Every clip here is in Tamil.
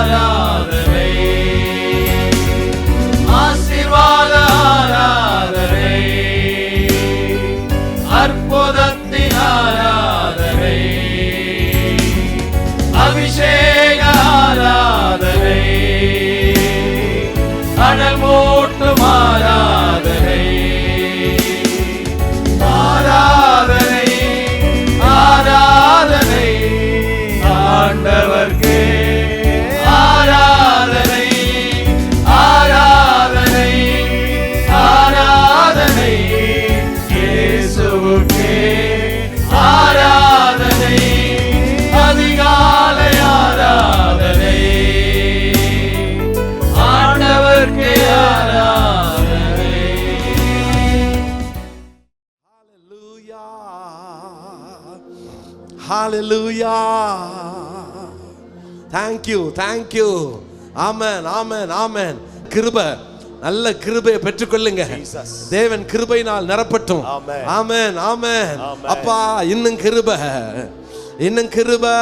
ஆராதனை, ஆசீர்வாத ஆராதனை, அற்புதத்தின் ஆராதனை, அபிஷேக ஆராதனை, அனல் மூட்டும் ஆராதனை, ஆராதனை, ஆராதனை ஆண்டவர்க்கே, ஆராதனை, ஆராதனை, ஆராதனை இயேசுவுக்கே, ஆராதனை, அதிகாலை ஆராதனை, ஆண்டவர்க்கே ஆராதனை. Hallelujah. Thank you, thank you. Amen, amen, amen. கிருபை, நல்ல கிருபையை பெற்றுக்கொள்ளுங்க. தேவன் கிருபையினால் நிரப்பட்டும். ஆமென், ஆமென். அப்பா இன்னும் கிருபை, இன்னும் கிருபை.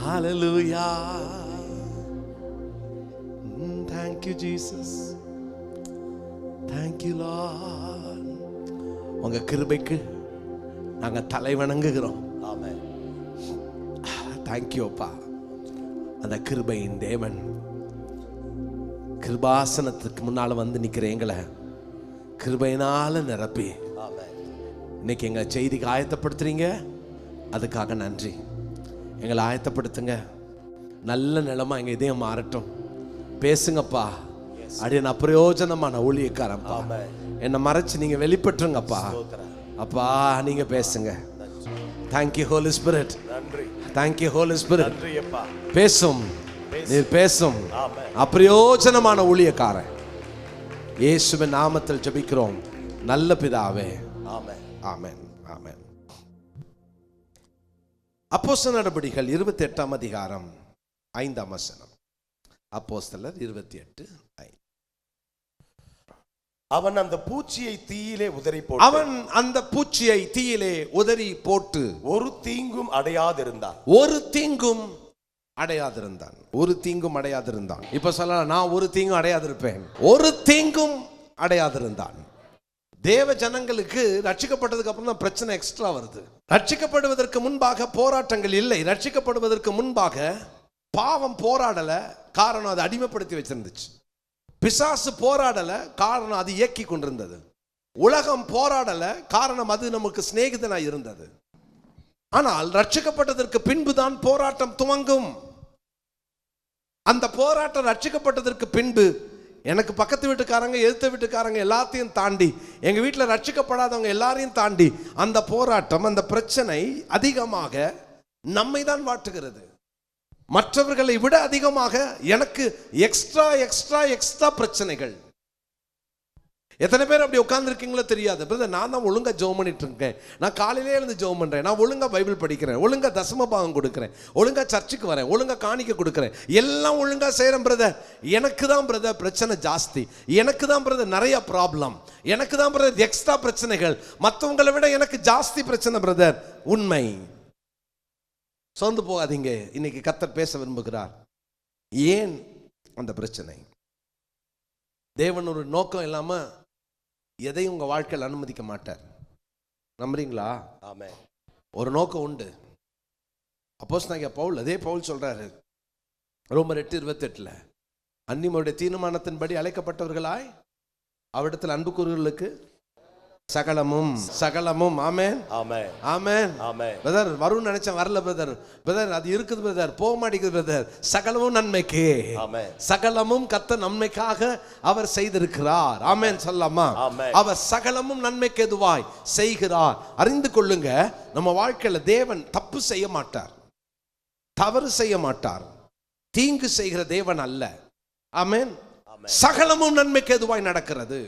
Hallelujah. Thank you Jesus. Thank you Lord. உங்க கிருபைக்கு நாங்க தலை வணங்குகிறோம். ஆமென். Thank you அப்பா. அந்த கிருபையின் தேவன் கிருபாசனத்துக்கு முன்னால வந்து நிக்கிற எங்களை கிருபையினால நிரப்பி இன்னைக்கு எங்க செய்திக்கு ஆயத்தப்படுத்துறீங்க, அதுக்காக நன்றி. எங்களை ஆயத்தப்படுத்துங்க. நல்ல நிலமா எங்க இதயம் மாறட்டும். பேசுங்கப்பா. அடி நான் பிரயோஜனமான ஊழியக்காரன்ப்பா. என்னை மறைச்சு நீங்க வெளிப்பட்டுருங்கப்பா. அப்பா நீங்க பேசுங்க. Thank you holy spirit. Thank you holy spirit. பேசும், நீர் பேசும். அப்பிரயோஜனமான ஊழியக்காரன் இயேசுவின் நாமத்தில் ஜெபிக்கிறோம் நல்ல பிதாவே. ஆமென், ஆமென், ஆமென். அப்போஸ்தலர் நடபடிகள் 28ஆம் அதிகாரம் 5ஆம் வசனம். அப்போஸ்தலர் 28:5. அவன் அந்த பூச்சியை தீயிலே உதறி போட்டு, அவன் அந்த பூச்சியை தீயிலே உதறி போட்டு ஒரு தீங்கும் அடையாதிருந்தான். ஒரு தீங்கும் அடையாதிருந்தான். ஒரு தீங்கும் அடையாதிருந்தான். இப்ப சொல்லலாம், நான் ஒரு தீங்கும் அடையாதிருப்பேன். ஒரு தீங்கும் அடையாதிருந்தான். தேவ ஜனங்களுக்கு ரட்சிக்கப்பட்டதுக்கு அப்புறம் தான் பிரச்சனை எக்ஸ்ட்ரா வருது. ரட்சிக்கப்படுவதற்கு முன்பாக போராட்டங்கள் இல்லை. ரட்சிக்கப்படுவதற்கு முன்பாக பாவம் போராடல, காரணம் அது அடிமைப்படுத்தி வச்சிருந்துச்சு. பிசாசு போராடல, காரணம் அது இயக்கி கொண்டிருந்தது. உலகம் போராடல, காரணம் அது நமக்கு சிநேகிதனாய் இருந்தது. ஆனால் ரட்சிக்கப்பட்டதற்கு பின்புதான் போராட்டம் துவங்கும். அந்த போராட்டம் ரட்சிக்கப்பட்டதற்கு பின்பு எனக்கு பக்கத்து வீட்டுக்காரங்க, எதிர்த்த வீட்டுக்காரங்க எல்லாத்தையும் தாண்டி, எங்க வீட்டில் ரட்சிக்கப்படாதவங்க எல்லாரையும் தாண்டி அந்த போராட்டம், அந்த பிரச்சனை அதிகமாக நம்மை தான் வாட்டுகிறது. மற்றவர்களை விட அதிகமாக எனக்கு எக்ஸ்ட்ரா எக்ஸ்ட்ரா எக்ஸ்ட்ரா பிரச்சனைகள். எத்தனை பேர் அப்படி உட்கார்ந்துருக்கீங்களோ தெரியாது. பிரதர், நான் தான் ஒழுங்கா ஜெபம் பண்ணிட்டு இருக்கேன், நான் காலையிலே இருந்து ஜெபம் பண்றேன், நான் ஒழுங்கா பைபிள் படிக்கிறேன், ஒழுங்கா தசம பாகம் கொடுக்கிறேன், ஒழுங்கா சர்ச்சுக்கு வரேன், ஒழுங்கா காணிக்க கொடுக்கிறேன், எல்லாம் ஒழுங்கா செய்யறேன். பிரதர், எனக்கு தான் பிரதர் பிரச்சனை ஜாஸ்தி, எனக்கு தான் பிரதர் நிறைய ப்ராப்ளம், எனக்கு தான் பிரதர் எக்ஸ்ட்ரா பிரச்சனைகள், மற்றவங்களை விட எனக்கு ஜாஸ்தி பிரச்சனை. பிரதர், உண்மை. சோர்ந்து போகாதீங்க. இன்னைக்கு கர்த்தர் பேச விரும்புகிறார். ஏன் அந்த பிரச்சனை? தேவன் ஒரு நோக்கம் இல்லாம எதையும் உங்க வாழ்க்கையில் அனுமதிக்க மாட்டார். நம்புறீங்களா? ஆமென். ஒரு நோக்கம் உண்டு. அப்போஸ்தலனாகிய பவுல், அதே பவுல் சொல்றாரு ரோமர் 8:28, அன்னியருடைய தீர்மானத்தின்படி அழைக்கப்பட்டவர்களாய் அவ்விடத்தில் அன்பு கூறுகளுக்கு சகலமும் சகலமும். ஆமென், ஆமென், ஆமென், ஆமென். பிரதர் வரும்னு நினைச்சேன், வரல பிரதர். பிரதர் அது இருக்குது பிரதர், போக மாட்டேங்குது பிரதர். சகலமும் நன்மைக்கு. ஆமென். சகலமும் கர்த்தர் நன்மைக்காக அவர் செய்திருக்கிறார். ஆமென் சொல்லலாமா? அவர் சகலமும் நன்மைக்கு எதுவாய் செய்கிறார். அறிந்து கொள்ளுங்க, நம்ம வாழ்க்கையில தேவன் தப்பு செய்ய மாட்டார், தவறு செய்ய மாட்டார், தீங்கு செய்கிற தேவன் அல்ல. ஆமென். சகலமும் நன்மைக்கு எதுவாய் நடக்கிறது,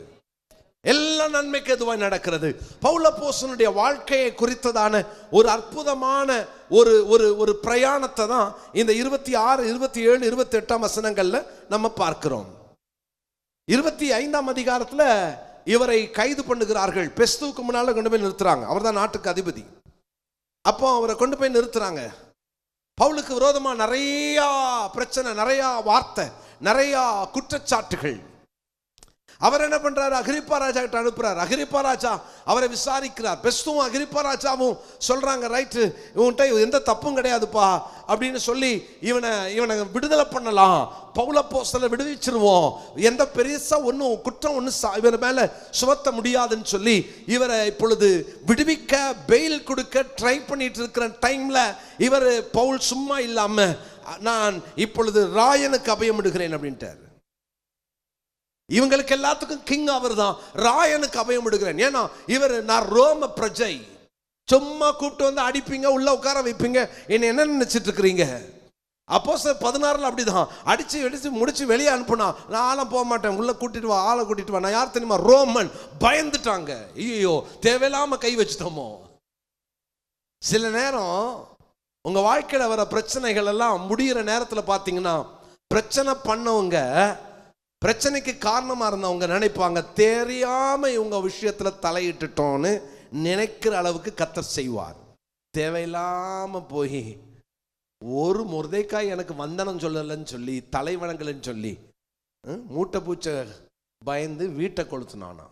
எல்லாம் நன்மைக்கு எதுவாய் நடக்கிறது. பவுல் அப்போஸ்தலனுடைய வாழ்க்கையை குறித்ததான ஒரு அற்புதமான ஒரு ஒரு ஒரு பிரயாணத்தை தான் இந்த 26, 27, 28 வசனங்கள்ல நம்ம பார்க்கிறோம். 25ஆம் அதிகாரத்துல இவரை கைது பண்ணுகிறார்கள். பெஸ்துவுக்கு முன்னால கொண்டு போய் நிறுத்துறாங்க. அவர் தான் நாட்டுக்கு அதிபதி. அப்போ அவரை கொண்டு போய் நிறுத்துறாங்க. பவுலுக்கு விரோதமா நிறைய பிரச்சனை, நிறைய வார்த்தை, நிறைய குற்றச்சாட்டுகள். அவர் என்ன பண்றாரு? அகிரிப்பா ராஜா கிட்ட அனுப்புறாரு. அகிரிப்பா ராஜா அவரை விசாரிக்கிறார். பெஸ்துவும் அகிரிப்பா ராஜாவும் சொல்றாங்க, ரைட்டு, இவன்கிட்ட எந்த தப்பும் கிடையாதுப்பா அப்படின்னு சொல்லி இவனை விடுதலை பண்ணலாம், பவுல் அப்போஸ்தலனை விடுவிச்சிருவோம், எந்த பெருசா ஒன்றும் குற்றம் ஒன்றும் இவர் மேல சுமத்த முடியாதுன்னு சொல்லி இவரை இப்பொழுது விடுவிக்க, பெயில் கொடுக்க ட்ரை பண்ணிட்டு இருக்கிற டைம்ல இவர் பவுல் சும்மா இல்லாம, நான் இப்பொழுது ராயனுக்கு அபயம் விடுகிறேன் அப்படின்ட்டார். இவங்களுக்கு எல்லாத்துக்கும் கிங் அவர் தான், ராயனுக்கு அபயம் விடுகிறேன். ஏன்னா இவர், நான் ரோம பிரஜை, சும்மா கூப்பிட்டு வந்து அடிப்பீங்க, உள்ள உட்கார வைப்பீங்க, என்ன நினைச்சிட்டு இருக்கிறீங்க? அப்போஸ்தலர் 16 அப்படிதான், அடிச்சு முடிச்சு வெளியே அனுப்புனா, நான் ஆளை போக மாட்டேன், உள்ள கூட்டிட்டு வா, ஆளை கூட்டிட்டு வா. நான் யார் தெரியுமா? ரோமன். பயந்துட்டாங்க. ஐயோ, தேவையில்லாம கை வச்சுட்டோமோ. சில நேரம் உங்க வாழ்க்கையில வர பிரச்சனைகள் எல்லாம் முடிகிற நேரத்துல பாத்தீங்கன்னா, பிரச்சனை பண்ணவங்க, பிரச்சனைக்கு காரணமா இருந்தவங்க நினைப்பாங்க, தெரியாம இவங்க விஷயத்துல தலையிட்டுட்டோன்னு நினைக்கிற அளவுக்கு கர்த்தர் செய்வார். தேவையில்லாம போய் ஒரு முருதைக்காய் எனக்கு வந்தனம் சொல்லலன்னு சொல்லி, தலைவணங்கள்னு சொல்லி, மூட்டை பூச்சை பயந்து வீட்டை கொளுத்துனானா.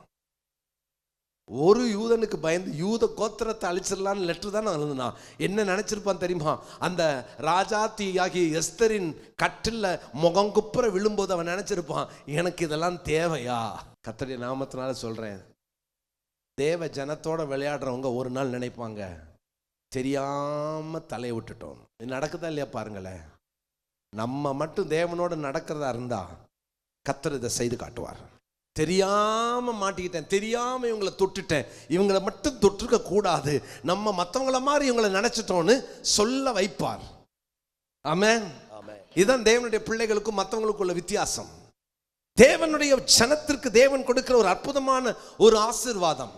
ஒரு யூதனுக்கு பயந்து யூத கோத்திரத்தை அழிச்சிடலான்னு லெட்டர் தானே எழுதுனா. என்ன நினைச்சிருப்பான் தெரியுமா? அந்த ராஜாத்தி ஆகிய எஸ்தரின் கட்டில் முகம் குப்புற விழும்போது அவன் நினைச்சிருப்பான், எனக்கு இதெல்லாம் தேவையா? கர்த்தருடைய நாமத்தினால சொல்றேன், தேவ ஜனத்தோட விளையாடுறவங்க ஒரு நாள் நினைப்பாங்க, தெரியாம தலையை விட்டுட்டோம். இது நடக்குதா இல்லையா பாருங்களேன். நம்ம மட்டும் தேவனோட நடக்கிறதா இருந்தா கர்த்தர் இதை செய்து காட்டுவார். தெரியாம மாட்டிக்கிட்டேன், தெரியாம இவங்களை தொட்டுட்டேன், இவங்களை மட்டும் தொற்றுக்க கூடாது, நம்ம மற்றவங்கள மாதிரி இவங்களை நினைச்சிட்டோன்னு சொல்ல வைப்பார். ஆமென். இதுதான் தேவனுடைய பிள்ளைகளுக்கும் மற்றவங்களுக்குள்ள வித்தியாசம். தேவனுடைய ஜனத்திற்கு தேவன் கொடுக்கிற ஒரு அற்புதமான ஒரு ஆசீர்வாதம்.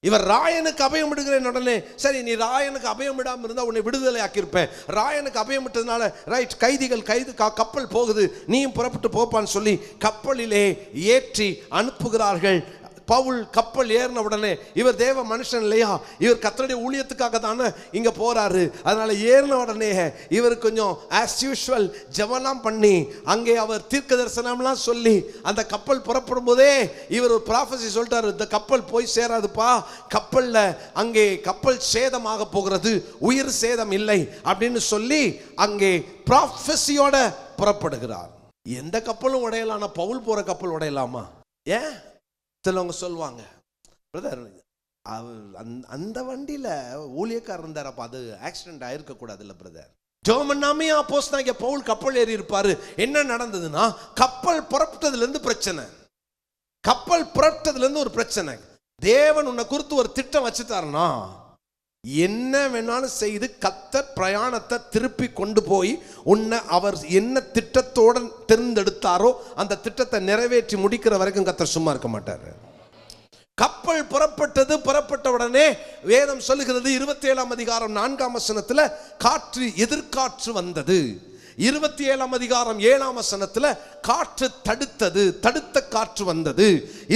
இவர் ராயனுக்கு அபயம் விடுகிறேன். உடனே சரி, நீ ராயனுக்கு அபயம் விடாம இருந்தா உன்னை விடுதலை ஆக்கியிருப்பேன். ராயனுக்கு அபயம் விட்டதுனால ரைட், கப்பல் போகுது, நீயும் புறப்பட்டு போப்பான்னு சொல்லி கப்பலிலே ஏற்றி அனுப்புகிறார்கள். பவுல் கப்பல் ஏறின உடனே, இவர் தேவ மனுஷன் இல்லையா, இவர் கர்த்தருடைய ஊழியத்துக்காக தானே இங்க போறாரு, அதனால ஏறின உடனே இவர் கொஞ்சம் ஆஸ் யூஷுவல் ஜெபம்லாம் பண்ணி, அங்கே அவர் தீர்க்க தரிசனம்லாம் சொல்லி, அந்த கப்பல் புறப்படும் போதே இவர் ஒரு ப்ராஃபஸி சொல்லிட்டாரு, இந்த கப்பல் போய் சேராதுப்பா, கப்பல்ல அங்கே கப்பல் சேதமாக போகிறது, உயிர் சேதம் இல்லை அப்படின்னு சொல்லி அங்கே ப்ராஃபஸியோட புறப்படுகிறார். எந்த கப்பலும் உடையலாம்னா பவுல் போற கப்பல் உடையலாமா? ஏன்? சிலவங்க சொல்லுவாங்க, பிரதர் அந்த வண்டியில ஊழியக்காரர் இருந்தாரப்பா, அது ஆக்சிடென்ட் ஆயிருக்க கூடாது இல்ல பிரதர். ஜோமன்னாமே அப்போஸ்தலனாகிய பவுல் கப்பல் ஏறி இருப்பாரு. என்ன நடந்ததுன்னா, கப்பல் புறப்பட்டதுல இருந்து பிரச்சனை, கப்பல் புறப்பட்டதுல இருந்து ஒரு பிரச்சனை. தேவன் உன்னை குறித்து ஒரு திட்டம் வச்சுட்டாருன்னா, என்ன வேணாலும் செய்து கர்த்தர் பிரயாணத்தை திருப்பி கொண்டு போய் உன்னை அவர் என்ன திட்டத்தோடு தேர்ந்தெடுத்தாரோ அந்த திட்டத்தை நிறைவேற்றி முடிக்கிற வரைக்கும் கர்த்தர் சும்மா இருக்க மாட்டார். கப்பல் புறப்பட்ட உடனே வேதம் சொல்லுகிறது 27ஆம் அதிகாரம் 4ஆம் வசனத்துல காற்று, எதிர்காற்று வந்தது. 27ஆம் அதிகாரம் 7ஆம் வசனத்துல காற்று தடுத்தது, தடுத்த காற்று வந்தது.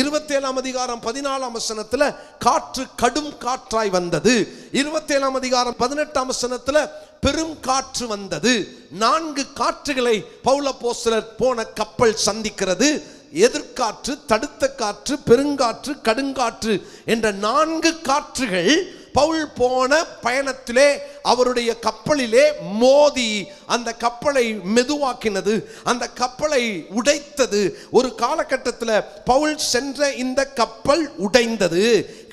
27ஆம் அதிகாரம் 14ஆம் வசனத்துல காற்று கடும் காற்றாய் வந்தது. 27ஆம் அதிகாரம் 18ஆம் வசனத்துல பெரும் காற்று வந்தது. 4 காற்றுகளை பவுல் அப்போஸ்தலர் போன கப்பல் சந்திக்கிறது. எதிர்காற்று, தடுத்த காற்று, பெருங்காற்று, கடுங்காற்று என்ற 4 காற்றுகள் பவுல் போன பயணத்திலே அவருடைய கப்பலிலே மோதி அந்த கப்பலை மெதுவாக்கினது, அந்த கப்பலை உடைத்தது. ஒரு காலகட்டத்தில் பவுல் சென்ற இந்த கப்பல் உடைந்தது.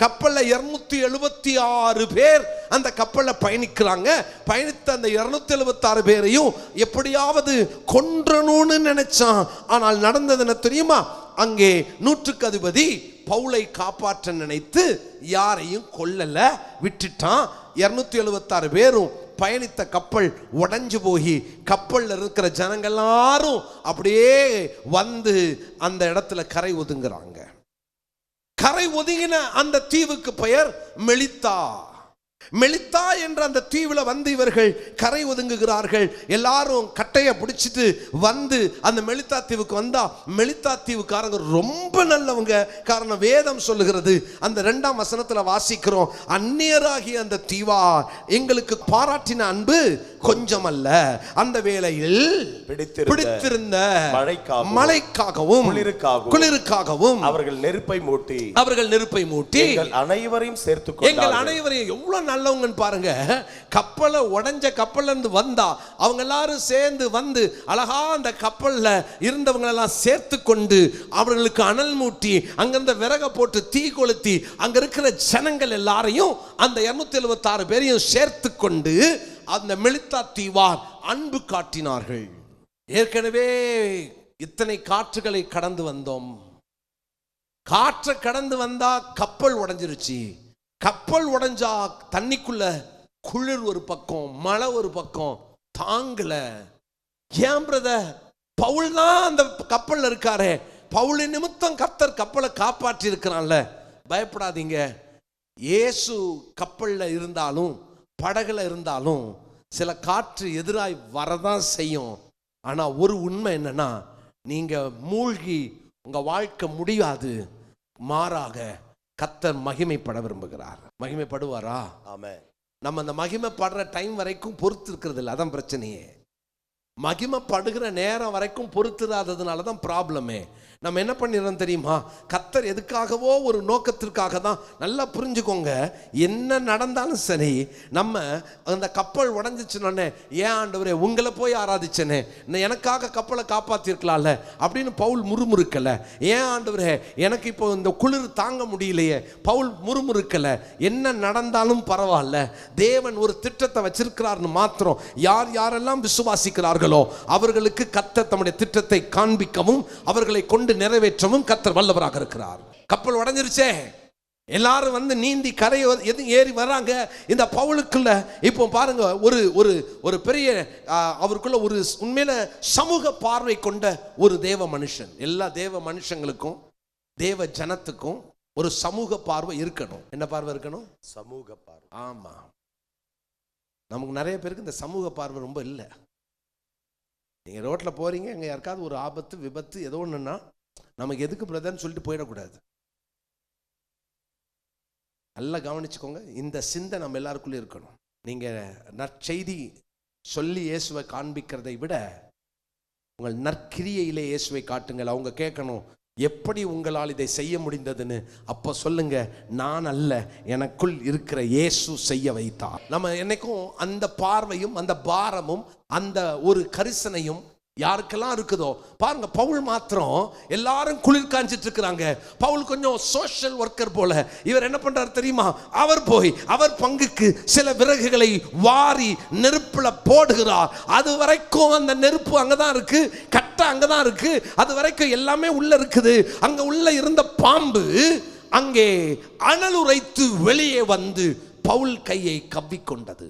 கப்பல்ல 276 பேர் அந்த கப்பல்ல பயணிக்கிறாங்க. பயணித்த அந்த 276 பேரையும் எப்படியாவது கொன்றணும்னு நினைச்சான். ஆனால் நடந்தது என்ன தெரியுமா? அங்கே 100க்கு அதிபதி பவுலை காப்பாற்ற நினைத்து யாரையும் கொல்லல, விட்டுட்டான். 276 பேரும் பயணித்த கப்பல் உடைஞ்சு போய் கப்பல்ல இருக்கிற ஜனங்கள் எல்லாரும் அப்படியே வந்து அந்த இடத்துல கரை ஒதுங்குறாங்க. கரை ஒதுங்கின அந்த தீவுக்கு பெயர் மெலித்தா. மெலித்தா என்ற அந்த தீவுல வந்து இவர்கள் கரை ஒதுங்குகிறார்கள். எல்லாரும் கட்டைய பிடிச்சிட்டு வந்து அந்த மெலித்தா தீவுக்கு வந்தா, மெலித்தா தீவுக்காரங்க ரொம்ப நல்லவங்க. காரணம் வேதம் சொல்லுகிறது, அந்த 2ஆம் வசனத்துல வாசிக்கிறோம், அந்நியராகிய அந்த தீவா எங்களுக்கு பாராட்டின அன்பு கொஞ்சமல்ல. அந்த வேளையில் பிடித்திருந்த மழைக்காகவும் குளிருக்காகவும் அவர்கள் நெருப்பை மூட்டி எங்கள் அனைவரையும் எவ்வளவு நல்லவங்கன்னு பாருங்க. கப்பலை உடைஞ்ச கப்பல்ல இருந்து வந்தா அவங்க எல்லாரும் சேர்ந்து வந்து அழகா அந்த கப்பல்ல இருந்தவங்க எல்லாம் சேர்த்து கொண்டு அவர்களுக்கு அனல் மூட்டி அங்கிருந்த விறக போட்டு தீ கொளுத்தி அங்க இருக்கிற ஜனங்கள் எல்லாரையும் அந்த 276 பேரையும் சேர்த்து கொண்டு அந்த மெலித்தா தீவார் அன்பு காட்டினார்கள். ஏற்கனவே இத்தனை காற்றுகளை கடந்து வந்தோம். காற்றை கடந்து வந்தா கப்பல் உடைஞ்சிருச்சு. கப்பல் உடைஞ்சா தண்ணிக்குள்ள குளிர் ஒரு பக்கம், மழை ஒரு பக்கம், தாங்கல. ஏன் பிரதர், பவுல் தான் அந்த கப்பல்ல இருக்காரே, பவுலின் நிமித்தம் கர்த்தர் கப்பலை காப்பாற்றி இருக்கிறான்ல. பயப்படாதீங்க. இயேசு கப்பல்ல இருந்தாலும் படகுல இருந்தாலும் சில காற்று எதிராய் வரதான் செய்யும். ஆனா ஒரு உண்மை என்னன்னா, நீங்க மூழ்கி உங்க வாழ்க்கை முடியாது. மாறாக கர்த்தர் மகிமைப்பட விரும்புகிறார். மகிமைப்படுவாரா? ஆமென். நம்ம அந்த மகிமைப்படுற டைம் வரைக்கும் பொறுத்து இருக்கிறது இல்லை, அதான் பிரச்சனையே. மகிமைப்படுகிற நேரம் வரைக்கும் பொறுத்துறாததுனால தான் ப்ராப்ளமே. நம்ம என்ன பண்ணிடுறோம் தெரியுமா? கர்த்தர் எதுக்காகவோ ஒரு நோக்கத்திற்காக தான். நல்லா புரிஞ்சுக்கோங்க, என்ன நடந்தாலும் சரி, நம்ம அந்த கப்பல் உடஞ்சிச்சுனே, ஏன் ஆண்டவரே உங்களை போய் ஆராதிச்சனே, எனக்காக கப்பலை காப்பாற்றிருக்கலாம்ல அப்படின்னு பவுல் முறுமுறுக்கலை. ஏன் ஆண்டவரே எனக்கு இப்போ இந்த குளிர் தாங்க முடியலையே, பவுல் முறுமுறுக்கலை. என்ன நடந்தாலும் பரவாயில்ல, தேவன் ஒரு திட்டத்தை வச்சிருக்கிறார்னு மாத்திரம் யார் யாரெல்லாம் விசுவாசிக்கிறார்களோ அவர்களுக்கு கர்த்தர் தம்முடைய திட்டத்தை காண்பிக்கவும் அவர்களை கொண்டு நிறைவேற்றவும் கர்த்தர் வல்லவராக இருக்கிறார். கப்பல் உடைஞ்சிருச்சே, எல்லாரும் வந்து நீந்தி கரை ஏறி வர்றாங்க. இந்த பவுலுக்குள்ள இப்போ பாருங்க, ஒரு ஒரு ஒரு பெரிய அவருக்குள்ள ஒரு உண்மையில சமூக பார்வை கொண்ட ஒரு தேவ மனுஷன். எல்லா தேவ மனுஷங்களுக்கும் தேவ ஜனத்துக்கும் ஒரு சமூக பார்வை இருக்கணும். என்ன பார்வை இருக்கணும்? சமூக பார்வை. ஆமா, நமக்கு நிறைய பேருக்கு இந்த சமூக பார்வை ரொம்ப இல்லை. நீங்க ரோட்ல போறீங்க, அங்க யாருக்காவது ஒரு ஆபத்து விபத்து ஏதோ ஒண்ணுன்னா நமக்கு எதுக்கு பிரதர்ன்னு சொல்லிட்டு போயிடக்கூடாது. நல்லா கவனிச்சுக்கோங்க, இந்த சிந்தை நம்ம எல்லாருக்குள்ளே இருக்கணும். நீங்க நற்செய்தி சொல்லி இயேசுவை காண்பிக்கிறதை விட உங்கள் நற்கிரியையிலே இயேசுவை காட்டுங்கள். அவங்க கேட்கணும், எப்படி உங்களால் இதை செய்ய முடிந்ததுன்னு. அப்போ சொல்லுங்க, நான் அல்ல, எனக்குள் இருக்கிற இயேசு செய்ய வைத்தார். நம்ம என்னைக்கும் அந்த பார்வையும் அந்த பாரமும் அந்த ஒரு கரிசனையும் யாருக்கெல்லாம் இருக்குதோ பாருங்க. பவுல் மாத்திரம் எல்லாரும் குளிர் காஞ்சிட்டு இருக்கிறாங்க. பவுல் கொஞ்சம் சோஷியல் ஒர்க்கர் போல. இவர் என்ன பண்றாரு தெரியுமா? அவர் போய் அவர் பங்குக்கு சில விறகுகளை வாரி நெருப்புல போடுகிறார். அது வரைக்கும் அந்த நெருப்பு அங்கதான் இருக்கு, கட்டை அங்கதான் இருக்கு, அது வரைக்கும் எல்லாமே உள்ள இருக்குது. அங்க உள்ள இருந்த பாம்பு அங்கே அனலுரைத்து வெளியே வந்து பவுல் கையை கவ்விக்கொண்டது.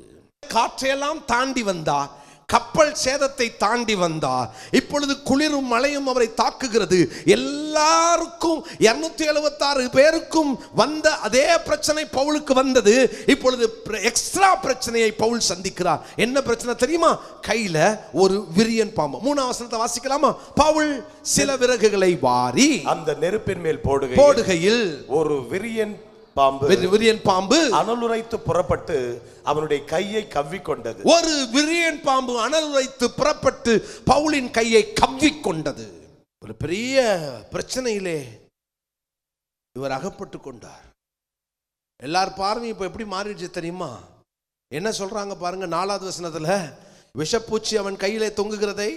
காற்றையெல்லாம் தாண்டி வந்தார், கப்பல் சேதத்தை தாண்டி வந்தார். இப்பொழுது குளிரும் மழையும் அவரை தாக்குகிறது. எல்லாருக்கும் 276 பேருக்கும் வந்த அதே பிரச்சனை பவுலுக்கு வந்தது. இப்பொழுது எக்ஸ்ட்ரா பிரச்சனையை பவுல் சந்திக்கிறார். என்ன பிரச்சனை தெரியுமா? கையில ஒரு விரியன் பாம்பு. 3ஆம் வசனத்தை வாசிக்கலாமா? பவுல் சில விறகுகளை வாரி அந்த நெருப்பின் மேல் போடுகையில் ஒரு விரியன் பாம்பு அனலுரைத்து புறப்பட்டு அவனுடைய கையை கவ்விக்கொண்டது. ஒரு விரியன் பாம்பு அனலுரைத்து புறப்பட்டு பவுலின் கையை கவ்விக்கொண்டது. ஒரு பெரிய பிரச்சனையிலே இவர் அகப்பட்டு கொண்டார். எல்லார் பார்வையும் இப்ப எப்படி மாறிடுச்சு தெரியுமா? என்ன சொல்றாங்க பாருங்க, 4வது வசனத்துல, விஷப்பூச்சி அவன் கையிலே தொங்குகிறதை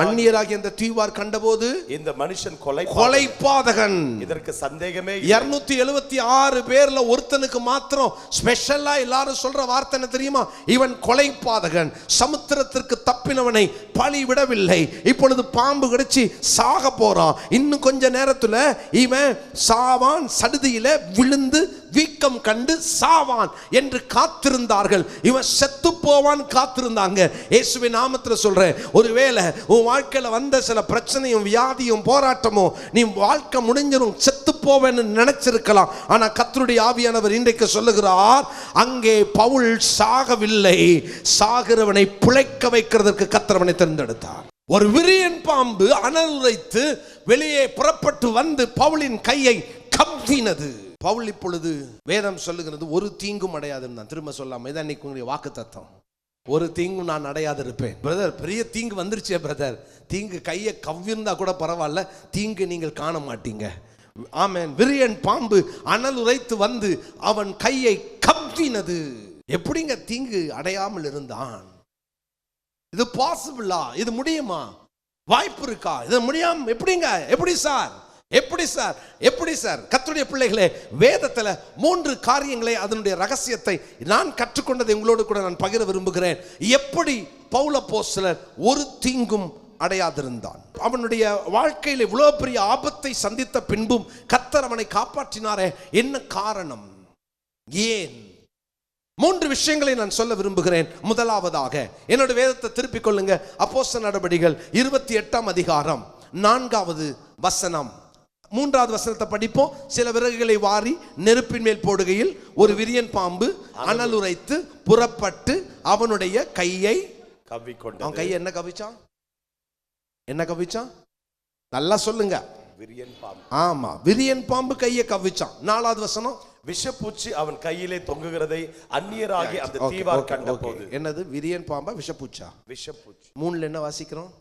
அந்நியராகிய அந்த தீவார் கண்டபோது இந்த மனுஷன் கொலைபாதகன். இதற்கு சந்தேகமே. 276 பேர்ல ஒருத்தனுக்கு மாத்திரம் ஸ்பெஷலா எல்லாரும் சொல்ற வார்த்தை என்ன தெரியுமா? இவன் கொலைபாதகன், சமுத்திரத்திற்கு தப்பினவனை பழி விடவில்லை, இப்பொழுது பாம்பு கடிச்சு சாக போறான், இன்னும் கொஞ்ச நேரத்துல இவன் சாவான், சடுதியில விழுந்து வீக்கம் கண்டு சாவான் என்று காத்திருந்தார்கள். இவன் செத்து போவான் காத்திருந்தாங்க. இயேசுவின் நாமத்துல சொல்றேன், ஒருவேளை உன் வாழ்க்கையில வந்த சில பிரச்சனையும் வியாதியும் போராட்டமும் நீ வாழ்க்கை முடிஞ்சிடும் செத்து போவேன்னு நினைச்சிருக்கலாம். ஆனா கர்த்தருடைய ஆவியானவர் இன்றைக்கு சொல்லுகிறார், அங்கே பவுல் சாகவில்லை, சாகிறவனை பிழைக்க வைக்கிறதற்கு கர்த்தர் தேர்ந்தெடுத்தார். ஒரு விரியன் பாம்பு அனல் உரைத்து வெளியே புறப்பட்டு வந்து பவுலின் கையை கவ்வினது. பவுல் இப்பொழுது வேதம் சொல்லுகிறது ஒரு தீங்கும் அடையாதுன்னு தான். திரும்ப சொல்லாம இதான் இன்னைக்கு உங்களுடைய வாக்கு தத்தம். ஒரு தீங்கும் நான் அடையாதிருப்பேன். பிரதர், பெரிய தீங்கு வந்துருச்சே பிரதர், தீங்கு கையை கவ்விருந்தா கூட பரவாயில்ல, தீங்கு நீங்கள் காண மாட்டீங்க. ஆமென். விரியன் பாம்பு அனல் உரைத்து வந்து அவன் கையை கவ்வினது. எப்படிங்க தீங்கு அடையாமல் இருந்தான்? இது பாசிபிளா? இது முடியுமா? வாய்ப்பு இருக்கா? இது முடியாம எப்படிங்க? எப்படி சார்? எப்படி சார்? எப்படி சார்? கர்த்தருடைய பிள்ளைகளே, வேதத்துல 3 காரியங்களை, அதனுடைய ரகசியத்தை நான் கற்றுக்கொண்டதை உங்களோடு கூட நான் பகிர விரும்புகிறேன். எப்படி பவுல் அப்போஸ்தலர் ஒரு தீங்கும் அடையாதிருந்தான். அவனுடைய வாழ்க்கையில் இவ்வளவு பெரிய ஆபத்தை சந்தித்த பின்பும் கர்த்தர் அவனை காப்பாற்றினாரே, என்ன காரணம்? ஏன்? 3 விஷயங்களை நான் சொல்ல விரும்புகிறேன். முதலாவதாக என்னோட வேதத்தை திருப்பிக் கொள்ளுங்க. அப்போஸ்தலர் நடபடிகள் 28ஆம் அதிகாரம் 4வது வசனம். 3வது வசனத்தை படிப்போம். சில விறகுகளை வாரி நெருப்பின் மேல் போடுகையில் ஒரு விரியன் பாம்பு அனல் உரைத்து புறப்பட்டு அவனுடைய கையை கவ்விக்கொண்டது. அவன் கையை என்ன கவிச்சான்? என்ன கவிச்சான்? நல்லா சொல்லுங்க. விரியன் பாம்பு. ஆமா, விரியன் பாம்பு கையை கவ்விச்சான். 4வது வசனம், விஷப்பூச்சி அவன் கையிலே தொங்குகிறதை அந்நியராகி அந்த தீவார் கண்டபோது. என்னது? விரியன் பாம்பா விஷப்பூச்சா? விஷப்பூச்சி. 3ல என்ன வாசிக்கிறோம்?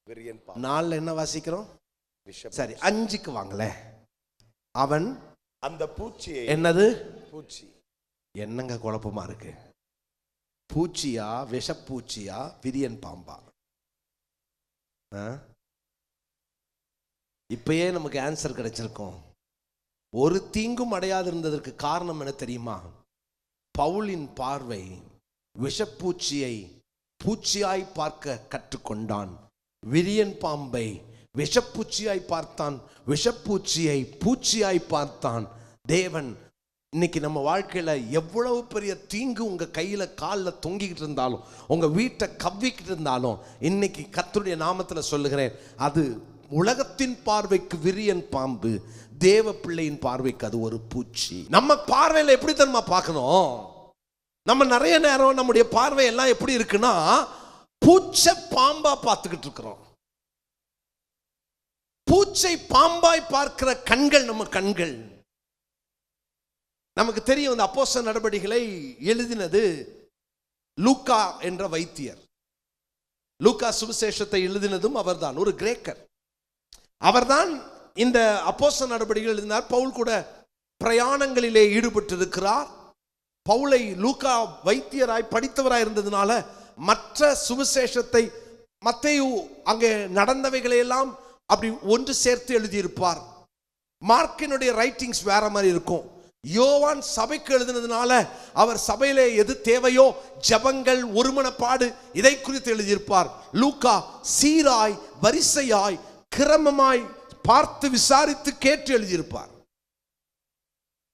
விரியன் பாம்பு. 4ல என்ன வாசிக்கிறோம்? சரி, 5க்கு வாங்களே. அவன் அந்த பூச்சியை. என்னது பூச்சி? என்னங்க குழப்பமா இருக்கு? பூச்சியா விஷப்பூச்சியா விரியன் பாம்பா? இப்பயே நமக்கு ஆன்சர் கிடைச்சிருக்கும். ஒரு தீங்கும் அடையாது இருந்ததற்கு காரணம் என்ன தெரியுமா? பவுலின் பார்வை விஷப்பூச்சியை பூச்சியாய் பார்க்க கற்றுக்கொண்டான். விரியன் பாம்பை விஷப்பூச்சியாய் பார்த்தான், விஷப்பூச்சியை பூச்சியாய் பார்த்தான். தேவன் இன்னைக்கு நம்ம வாழ்க்கையில எவ்வளவு பெரிய தீங்கு உங்க கையில காலில் தொங்கிக்கிட்டு இருந்தாலும், உங்க வீட்டை கவ்விக்கிட்டு இருந்தாலும், இன்னைக்கு கர்த்தருடைய நாமத்துல சொல்லுகிறேன், அது உலகத்தின் பார்வைக்கு விரியன் பாம்பு, தேவ பிள்ளையின் பார்வைக்கு அது ஒரு பூச்சி. நம்ம பார்வையில எப்படி தெரியுமா பார்க்கணும்? நம்ம நிறைய நேரம் நம்முடைய பார்வை எல்லாம் எப்படி இருக்குன்னா, பூச்சை பாம்பா பார்த்துக்கிட்டு இருக்கிறோம். பூச்சை பாம்பாய் பார்க்கிற கண்கள் நம்ம கண்கள். நமக்கு தெரியும், இந்த அப்போஸ்தலர் நடபடிகளை எழுதினது லூக்கா என்ற வைத்தியர். லூக்கா சுவிசேஷத்தை எழுதினதும் அவர்தான், ஒரு கிரேக்கர். அவர்தான் இந்த அப்போஸ்தலர் நடபடிகள் எழுதினார். பவுல் கூட பிரயாணங்களிலே ஈடுபட்டிருக்கிறார். பவுலை லூக்கா வைத்தியராய் படித்தவராய் இருந்ததுனால மற்ற சுவிசேஷத்தை, மத்தேயு அங்கே நடந்தவைகளை எல்லாம் அப்படி ஒன்று சேர்த்து எழுதியிருப்பார். மார்க்கினுடைய ரைட்டிங்ஸ் வேற மாதிரி இருக்கும். யோவான் சபைக்கு எழுதினதுனால அவர் சபையிலே எது தேவையோ, ஜபங்கள், ஒருமனப்பாடு, இதை குறித்து எழுதியிருப்பார். லூக்கா சீராய் வரிசையாய் கிரமமாய் பார்த்து விசாரித்து கேட்டு எழுதியிருப்பார்.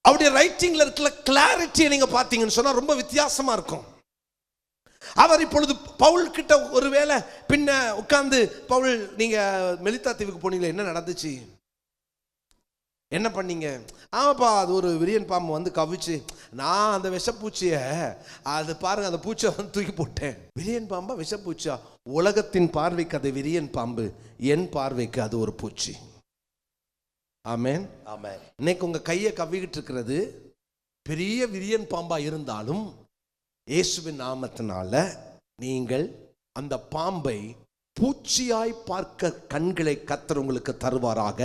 அவருடைய ரைட்டிங்ல இருக்கிற கிளாரிட்டியை நீங்க பார்த்தீங்கன்னு சொன்னா ரொம்ப வித்தியாசமா இருக்கும். அவர் இப்பொழுது பவுல் கிட்ட ஒருவேளை பின்ன உட்கார்ந்து, பவுல் நீங்க மெலித்தா தீவுக்கு போனீங்களே, என்ன நடந்துச்சு, என்ன பண்ணீங்க? ஆமாப்பா, அது ஒரு விரியன் பாம்பு வந்து கவிச்சு, நான் அந்த விஷப்பூச்சிய அது பாருங்க, அந்த பூச்சியை வந்து தூக்கி போட்டேன். விரியன் பாம்பா விஷப்பூச்சியா? உலகத்தின் பார்வைக்கு அது விரியன் பாம்பு, என் பார்வைக்கு அது ஒரு பூச்சி. ஆமென், ஆமென். இன்னைக்கு உங்க கையை கவ்விக்கிட்டு இருக்கிறது பெரிய விரியன் பாம்பா இருந்தாலும், இயேசுவின் நாமத்தினால நீங்கள் அந்த பாம்பை பூச்சியாய் பார்க்க கண்களை கர்த்தர் உங்களுக்கு தருவாராக.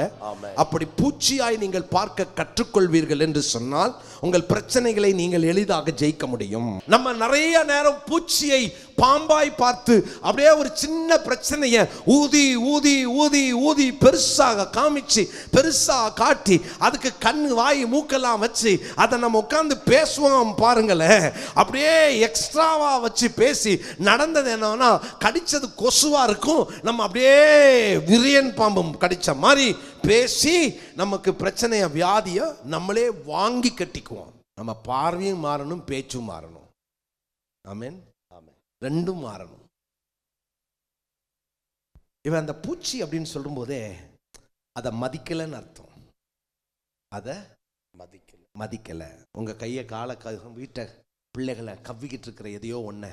அப்படி பூச்சியாய் நீங்கள் பார்க்க கற்றுக்கொள்வீர்கள் என்று சொன்னால் உங்கள் பிரச்சனைகளை நீங்கள் எளிதாக ஜெயிக்க முடியும். நம்ம நிறைய நேரம் பூச்சியை பாம்பாய் பார்த்து அப்படியே ஒரு சின்ன பிரச்சனையை ஊதி ஊதி ஊதி ஊதி பெருசாக காமிச்சு, பெருசாக காட்டி, அதுக்கு கண்ணு வாய் மூக்கெல்லாம் வச்சு அதை நம்ம உட்கார்ந்து பேசுவோம் பாருங்களேன். அப்படியே எக்ஸ்ட்ராவா வச்சு பேசி நடந்தது என்னன்னா, கடிச்சது கொசுவா இருக்கும், நம்ம அப்படியே விரியன் பாம்பும் கடிச்ச மாதிரி பேசி நமக்கு பிரச்சனைய, வியாதிய நம்மளே வாங்கி கட்டிக்குவோம். நம்ம பார்வையும் மாறணும், பேச்சும் மாறணும். ஆமென், ஆமென். ரெண்டும் மாறணும். இவன் அந்த பூச்சி அப்படின்னு சொல்லும் போதே அதை மதிக்கலன்னு அர்த்தம். அதை மதிக்கல. உங்க கையை காலை வீட்டை பிள்ளைகளை கவ்விக்கிட்டு இருக்கிற எதையோ ஒண்ணு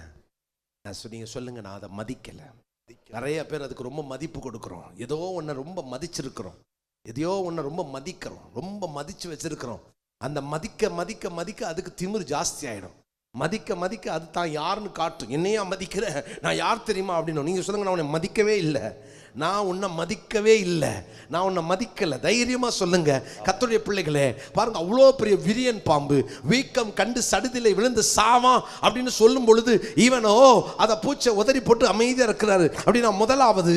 நீங்க சொல்லுங்க, நான் அதை மதிக்கல. நிறைய பேர் அதுக்கு ரொம்ப மதிப்பு கொடுக்கிறோம். ஏதோ ஒன்றை ரொம்ப மதிச்சிருக்கிறோம், எதையோ ஒன்றை ரொம்ப மதிக்கிறோம், ரொம்ப மதிச்சு வச்சிருக்கிறோம். அந்த மதிக்க மதிக்க மதிக்க அதுக்கு திமிரு ஜாஸ்தி ஆயிடும். மதிக்க மதிக்க அது தான் யாருன்னு காட்டும். என்னையா மதிக்கிற, நான் யார் தெரியுமா அப்படின்னு. நீங்கள் சொல்லுங்க, நான் உன்னை மதிக்கவே இல்லை, நான் உன்னை மதிக்கவே இல்லை, நான் உன்னை மதிக்கலை. தைரியமாக சொல்லுங்க கர்த்தருடைய பிள்ளைகளே. பாருங்க, அவ்வளோ பெரிய விரியன் பாம்பு வீக்கம் கண்டு சடுதிலை விழுந்து சாவான் அப்படின்னு சொல்லும் பொழுது இவனோ அதை பூச்சை உதறி போட்டு அமைதியாக இருக்கிறாரு. அப்படின்னா முதலாவது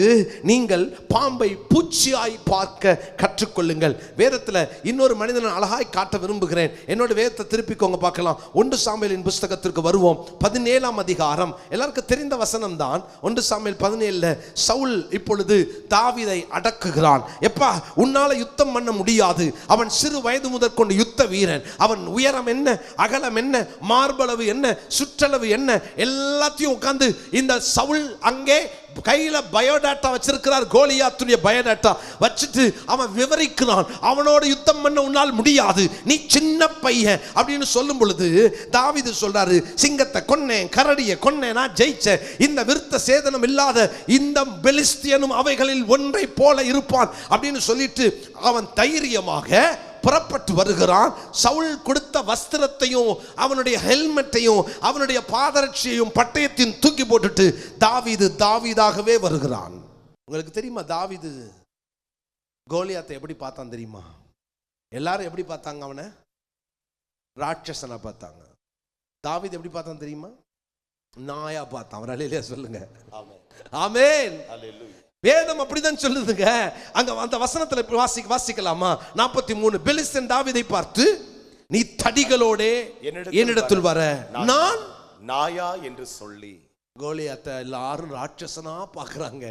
நீங்கள் பாம்பை பூச்சியாய் பார்க்க கற்றுக்கொள்ளுங்கள். வேதத்தில் இன்னொரு மனிதனை அழகாய் காட்ட விரும்புகிறேன். என்னோட வேதத்தை திருப்பிக்கோங்க பார்க்கலாம். 1 சாமுவேலின் புஸ்தகத்திற்கு வருவோம். 17ஆம் அதிகாரம். எல்லாருக்கும் தெரிந்த வசனம் தான். 1 சாமுவேல் 17 சவுல் இப்பொழுது தாவீதை அடக்குகிறான். எப்பா, உன்னால யுத்தம் பண்ண முடியாது. அவன் சிறு வயது முதற்கொண்டு யுத்த வீரன். அவன் உயரம் என்ன, அகலம் என்ன, மார்பளவு என்ன, சுற்றளவு என்ன, எல்லாத்தையும் உட்கார்ந்து இந்த சவுல் அங்கே கையில பயோடாட்டா வச்சிருக்கிறார். கோலியாத்துடைய பயோடாட்டா வச்சுட்டு அவன் விவரிக்கிறான். அவனோட யுத்தம் பண்ண உன்னால் முடியாது, நீ சின்ன பையன் அப்படின்னு சொல்லும் பொழுது தாவீது சொல்றாரு, சிங்கத்தை கொன்னேன், கரடியை கொன்னேன், நான் ஜெயிச்சேன். இந்த விருத்த சேதனம் இல்லாத இந்த பெலிஸ்தியனும் அவைகளில் ஒன்றை போல இருப்பான் அப்படின்னு சொல்லிட்டு அவன் தைரியமாக புறப்பட்டு வருகிறான். சவுல் கொடுத்த வஸ்திரத்தையும் அவனுடைய ஹெல்மெட்டையும் அவனுடைய பாதரட்சியையும் பட்டயத்தையும் தூக்கி போட்டுட்டு தாவீது தாவீதாகவே வருகிறான். உங்களுக்கு தெரியுமா தாவீது கோலியாத்தை எப்படி பார்த்தான் தெரியுமா? எல்லாரும் எப்படி பார்த்தாங்க? அவனை ராட்சசனா பார்த்தாங்க. தாவீது எப்படி பார்த்தான் தெரியுமா? நாயா பார்த்தான். அவர் அல்லேலூயா சொல்லுங்க. ஆமென். வேதம் அப்படிதான் சொல்லுதுங்க. அங்க அந்த வசனத்துல வாசிக்கலாமா? 43 பெலிஸ்தன் தாவீதை பார்த்து, நீ தடிகளோட என்னிடத்தில் வர நான் நாயா என்று சொல்லி. கோலியாத்தை எல்லாரும் ராட்சசனா பார்க்கறாங்க.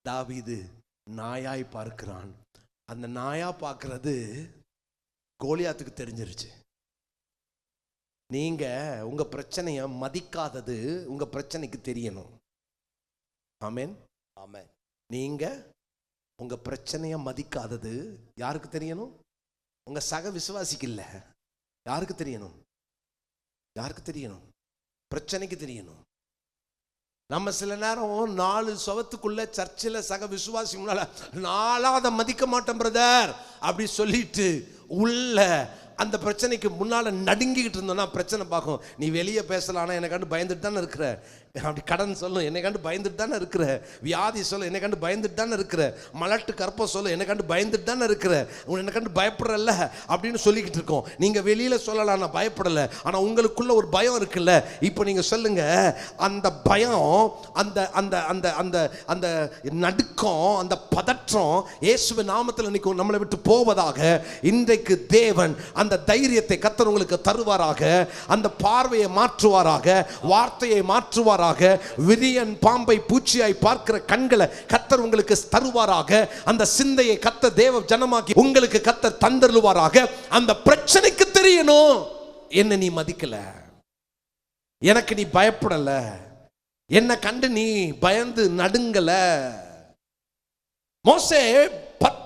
தாவீது நாயாய் பார்க்கிறான். அந்த நாயா பார்க்கிறது கோலியாத்துக்கு தெரிஞ்சிருச்சு. நீங்க உங்க பிரச்சனைய மதிக்காதது உங்க பிரச்சனைக்கு தெரியணும். ஆமென், ஆமென். நீங்க உங்க பிரச்சனைய மதிக்காதது யாருக்கு தெரியணும்? உங்க சக விசுவாசிக்கு இல்ல. யாருக்கு தெரியணும்? யாருக்கு தெரியணும்? பிரச்சனைக்கு தெரியணும். நம்ம சில நேரம் 4 சுவத்துக்குள்ள சர்ச்சில் சக விசுவாசி முன்னால நாளாத மதிக்க மாட்டேன் பிரதர் அப்படி சொல்லிட்டு உள்ள அந்த பிரச்சனைக்கு முன்னால நடுங்கிக்கிட்டு இருந்தோம்னா பிரச்சனை பார்க்கும். நீ வெளியே பேசலாம், ஆனால் என்னை கண்டு பயந்துட்டு தானே இருக்கிற. அப்படி கடன் சொல்லும், என்னை கண்டு பயந்துட்டு தானே இருக்கிற. வியாதி சொல்ல, என்னை கண்டு பயந்துட்டு தானே இருக்கிற. மலட்டு கற்பம் சொல்ல, என்னை கண்டு பயந்துட்டு தானே இருக்கிற. என்னை கண்டு பயப்படல அப்படின்னு சொல்லிக்கிட்டு இருக்கோம். நீங்கள் வெளியில் சொல்லலாம், நான் பயப்படலை, ஆனால் உங்களுக்குள்ள ஒரு பயம் இருக்குல்ல. இப்போ நீங்கள் சொல்லுங்க, அந்த பயம், அந்த அந்த அந்த அந்த அந்த நடுக்கம், அந்த பதற்றம் இயேசுவின் நாமத்தில் இன்னைக்கு நம்மளை விட்டு போவதாக. இன்றைக்கு தேவன் அந்த தைரியத்தை கர்த்தர் உங்களுக்கு தருவாராக. அந்த பார்வையை மாற்றுவாராக, வார்த்தையை மாற்றுவாராக. விரியன் பாம்பை பூச்சியாய் பார்க்கிற கண்களை கர்த்தர் உங்களுக்கு தருவாராக. அந்த சிந்தையை கர்த்தர் தேவ ஜனமாக்கி உங்களுக்கு கர்த்தர் தந்தருவாராக. அந்த பிரச்சனைக்கு தெரியணும், என்ன நீ மதிக்கல, எனக்கு நீ பயப்படல, என்ன கண்டு நீ பயந்து நடுங்கல. மோசே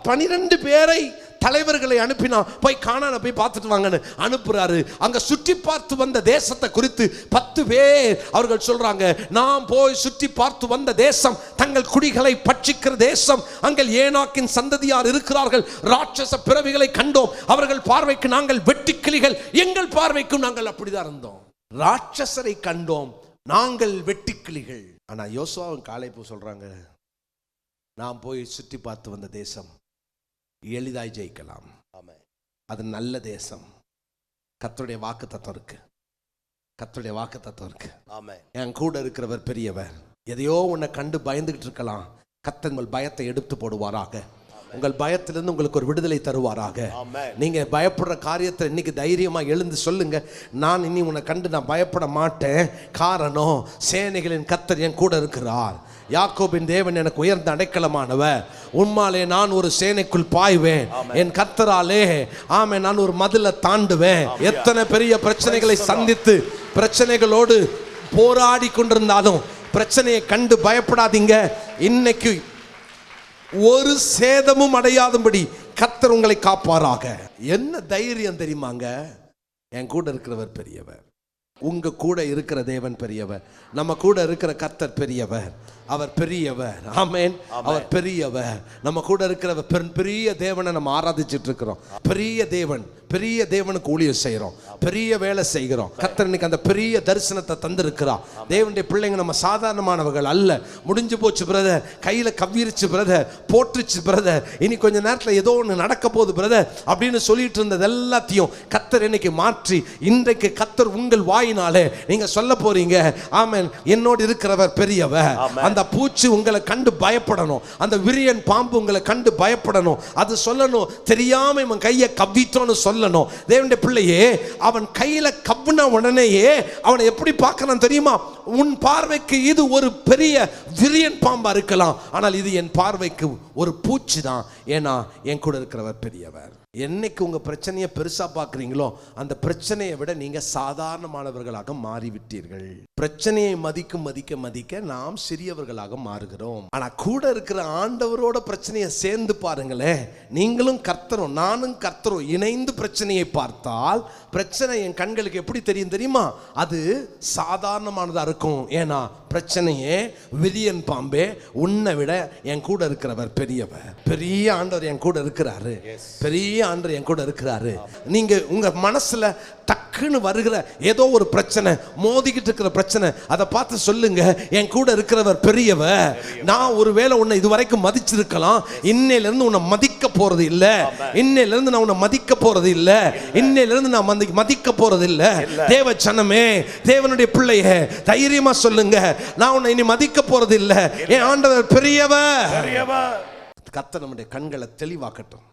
12 பேரை தலைவர்களை அனுப்பினா, போய் கானான போய் பார்த்துட்டு வாங்கன்னு அனுப்புறாரு. அங்க சுற்றி பார்த்து வந்த தேசத்தை குறித்து 10 பேர் அவர்கள் சொல்றாங்க, நாம் போய் சுற்றி பார்த்து வந்த தேசம் தங்கள் குடிகளை பட்சிக்கிற தேசம். அங்கே ஏனாக்கின் சந்ததியார் இருக்கிறார்கள். ராட்சச பிறவிகளை கண்டோம். அவர்கள் பார்வைக்கு நாங்கள் வெட்டுக்கிளிகள், எங்கள் பார்வைக்கும் நாங்கள் அப்படிதான் இருந்தோம். ராட்சசரை கண்டோம், நாங்கள் வெட்டுக்கிளிகள். ஆனா யோசுவாவும் காலேபும் சொல்றாங்க, நாம் போய் சுற்றி பார்த்து வந்த தேசம் எளிதாய் ஜெயிக்கலாம். அது நல்ல தேசம். கர்த்தருடைய வாக்குத்தத்தம் இருக்கு, கர்த்தருடைய வாக்குத்தத்தம் இருக்கு. என் கூட இருக்கிறவர் பெரியவர். எதையோ உன்னை கண்டு பயந்துகிட்டு இருக்கலாம், கர்த்தர் உங்கள் பயத்தை எடுத்து போடுவாராக. உங்கள் பயத்திலிருந்து உங்களுக்கு ஒரு விடுதலை தருவாராக. நீங்க பயப்படுற காரியத்தை இன்னைக்கு தைரியமா எழுந்து சொல்லுங்க, நான் இனி உன்னை கண்டு நான் பயப்பட மாட்டேன். காரணம், சேனைகளின் கர்த்தர் என் கூட இருக்கிறார். யாக்கோபின் தேவன் எனக்கு உயர்ந்த அடைக்கலமானவர். உம்மாலே நான் ஒரு சேனைக்குள் பாய்வேன். என் கர்த்தராலே ஆமே நான் ஒரு மதிலை தாண்டுவேன். எத்தனை பெரிய பிரச்சனைகளை சந்தித்து பிரச்சனைகளோடு போராடி கொண்டிருந்தாலும் பிரச்சனையை கண்டு பயப்படாதீங்க. இன்னைக்கு ஒரு சேதமும் அடையாதபடி கர்த்தர் உங்களை காப்பாராக. என்ன தைரியம் தெரியுமாங்க? என் கூட இருக்கிறவர் பெரியவர். உங்க கூட இருக்கிற தேவன் பெரியவர். நம்ம கூட இருக்கிற கர்த்தர் பெரியவர். அவர் பெரியவர். ஆமென். அவர் பெரியவர். நம்ம கூட இருக்கிற பெரிய தேவனை நம்ம ஆராதிச்சுட்டு இருக்கிறோம். பெரிய தேவனுக்கு ஊழியம் செய்கிறோம். பெரிய வேலை செய்கிறோம். கர்த்தர் இன்னைக்கு அந்த பெரிய தரிசனத்தை தந்திருக்கிறார். தேவனுடைய பிள்ளைங்க நம்ம சாதாரணமானவர்கள் அல்ல. முடிஞ்சு போச்சு பிரதர், கையில கவ்விருச்சு பிரதர், போட்டுச்சு பிரதர், இனி கொஞ்ச நேரத்தில் ஏதோ ஒன்று நடக்க போகுது பிரதர் அப்படின்னு சொல்லிட்டு இருந்தது எல்லாத்தையும் கர்த்தர் இன்னைக்கு மாற்றி, இன்றைக்கு கர்த்தர் உங்கள் வாயினாலே நீங்க சொல்ல போறீங்க, ஆமென், என்னோடு இருக்கிறவர் பெரியவர். அந்த பூச்சி உங்களை கண்டு பயப்படணும், அந்த விரியன் பாம்பு உங்களை கண்டு பயப்படணும். அது சொல்லணும், தெரியாம இவன் கையை கவ்விட்டோன்னு சொல்லணும். தேவனுடைய பிள்ளையே, அவன் கையில கவ்வின உடனேயே அவனை எப்படி பார்க்கணும் தெரியுமா? உன் பார்வைக்கு இது ஒரு பெரிய விரியன் பாம்பா இருக்கலாம், ஆனால் இது என் பார்வைக்கு ஒரு பூச்சி தான். ஏன்னா என் கூட இருக்கிறவர் பெரியவர். என்னைக்கு உங்க பிரச்சனையை பெருசா பார்க்குறீங்களோ அந்த பிரச்சனையை விட நீங்க சாதாரணமானவர்களாக மாறிவிட்டீர்கள். பிரச்சனையை மதிக்க நாம் சிறியவர்களாக மாறுகிறோம். ஆனா கூட இருக்கிற ஆண்டவரோட பிரச்சனையை சேர்ந்து பாருங்களேன். நீங்களும் கர்த்தரும் நானும் கர்த்தரும் இணைந்து பிரச்சனையை பார்த்தால் பிரச்சனை என் கண்களுக்கு எப்படி தெரியும் தெரியுமா? அது சாதாரணமானதா இருக்கும். ஏன்னா பிரச்சனையே விரியன் பாம்பே, உன்னை விட என் கூட இருக்கிறவர் பெரியவர். பெரிய ஆண்டவர் என் கூட இருக்கிறாரு. பெரிய ஆண்டவர் என் கூட இருக்கிறாரு. நீங்க உங்க மனசுல டக்குன்னு வருகிற ஏதோ ஒரு பிரச்சனை, மோதிக்கிட்டு இருக்கிற பிரச்சனை, அதை பார்த்து சொல்லுங்க, என் கூட இருக்கிறவர் பெரியவர். நான் ஒருவேளை உன்னை இதுவரைக்கும் மதிச்சிருக்கலாம், இன்னையில இருந்து உன்னை மதிக்க போறது இல்ல. இன்னையில இருந்து நான் உன்னை மதிக்க போறது இல்ல. இன்னையில இருந்து நான் மதிக்க போறது இல்ல. தேவ ஜனமே, தேவனுடைய பிள்ளையே, தைரியமா சொல்லுங்க, நான் உன்னை இனி மதிக்க போறது இல்ல. என் ஆண்டவர் பெரியவர். கர்த்தர் நம்முடைய கண்களை தெளிவாக்கட்டும்.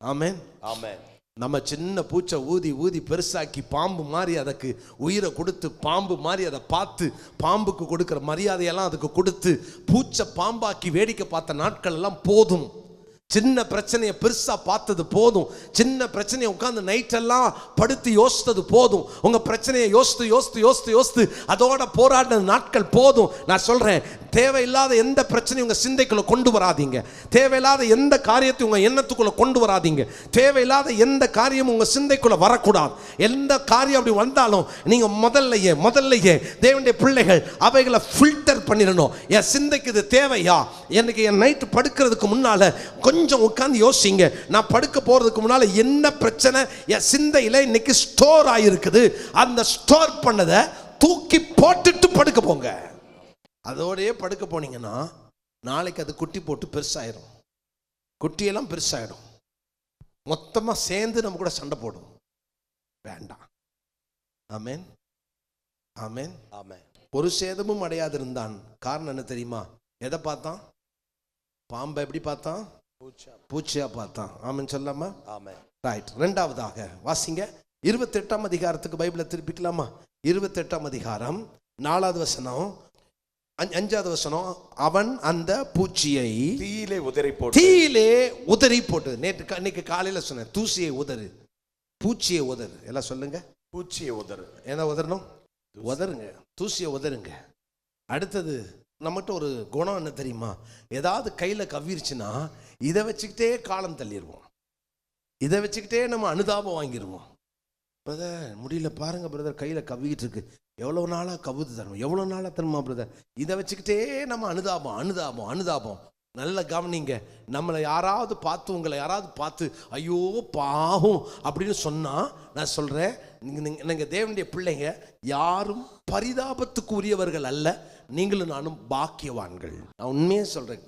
ஆமென், ஆமென். நம்ம சின்ன பூச்சை ஊதி ஊதி பெருசாக்கி பாம்பு மாதிரி அதுக்கு உயிரை கொடுத்து, பாம்பு மாதிரி அதை பார்த்து பாம்புக்கு கொடுக்குற மரியாதையெல்லாம் அதுக்கு கொடுத்து பூச்சை பாம்பாக்கி வேடிக்கை பார்த்த நாட்கள் எல்லாம் போதும். சின்ன பிரச்சனையை பெருசா பார்த்தது போதும். சின்ன பிரச்சனையை உட்கார்ந்து நைட்டெல்லாம் படுத்து யோசித்தது போதும். உங்க பிரச்சனையை யோசித்து அதோட போராடின நாட்கள் போதும். நான் சொல்றேன், தேவையில்லாத எந்த பிரச்சனையும் உங்க சிந்தைக்குள்ள கொண்டு வராதீங்க. தேவையில்லாத எந்த காரியத்தையும் உங்க எண்ணத்துக்குள்ள கொண்டு வராதீங்க. தேவையில்லாத எந்த காரியமும் உங்க சிந்தைக்குள்ள வரக்கூடாது. எந்த காரியம் அப்படி வந்தாலும் நீங்க முதல்லையே தேவனுடைய பிள்ளைகள் அவைகளை ஃபில்டர் பண்ணிடணும். என் சிந்தைக்கு இது தேவையா? எனக்கு என் நைட்டு படுக்கிறதுக்கு முன்னால கொஞ்சம் உட்கார்ந்து யோசிங்க, நான் படுக்க போறதுக்கு முன்னால என்ன பிரச்சனை என் சிந்தையில இன்னைக்கு ஸ்டோர் ஆயிருக்குது, அந்த ஸ்டோர் பண்ணதை தூக்கி போட்டுட்டு படுக்க போங்க. அதோடயே படுக்க போனீங்கன்னா நாளைக்கு அது குட்டி போட்டு பெருசாயிரும். குட்டியெல்லாம் பெருசாயிடும். மொத்தமா சேர்ந்து நம்ம கூட சண்டை போடும். வேண்டாம். ஆமென், ஆமென், ஆமென். ஒரு சேதமும் அடையாது இருந்தான். காரணம் என்ன தெரியுமா? எதை பார்த்தான்? பாம்பை எப்படி பார்த்தான்? பூச்சியா பார்த்தான். ஆமென் சொல்லாமா? ஆமென். ரைட். இரண்டாவதாக வாசிங்க 28ஆம் அதிகாரத்துக்கு பைபிளை திருப்பிக்கலாமா? 28ஆம் அதிகாரம் 4வது வசனம் 5வது வசனம். அவன் அந்த பூச்சியை தீயிலே உதறி போட்டு. இன்னைக்கு காலையில சொன்னேன், தூசியை உதறு, பூச்சியை உதறு. எல்லாம் சொல்லுங்க, பூச்சியை உதறு. என்ன உதறணும்? உதருங்க, தூசியை உதருங்க. அடுத்தது நம்மகிட்ட ஒரு குணம் என்ன தெரியுமா? ஏதாவது கையில கவ்விருச்சுன்னா இதை வச்சுக்கிட்டே காலம் தள்ளிடுவோம். இதை வச்சுக்கிட்டே நம்ம அனுதாபம் வாங்கிடுவோம். பிரதர் முடியல பாருங்க பிரதர், கையில கவ்விக்கிட்டு இருக்கு, எவ்வளவு நாளா கவுது தரணும், எவ்வளவு நாளா தருமா பிரதர். இதை வச்சுக்கிட்டே நம்ம அனுதாபம். நல்ல கவனிங்க. நம்மளை யாராவது பார்த்து, உங்களை யாராவது பார்த்து ஐயோ பாவம் அப்படின்னு சொன்னா, நான் சொல்றேன், நீங்க தேவனுடைய பிள்ளைங்க யாரும் பரிதாபத்துக்கு உரியவர்கள் அல்ல. நீங்களும் நானும் பாக்கியவான்கள். நான் உண்மையே சொல்றேன்.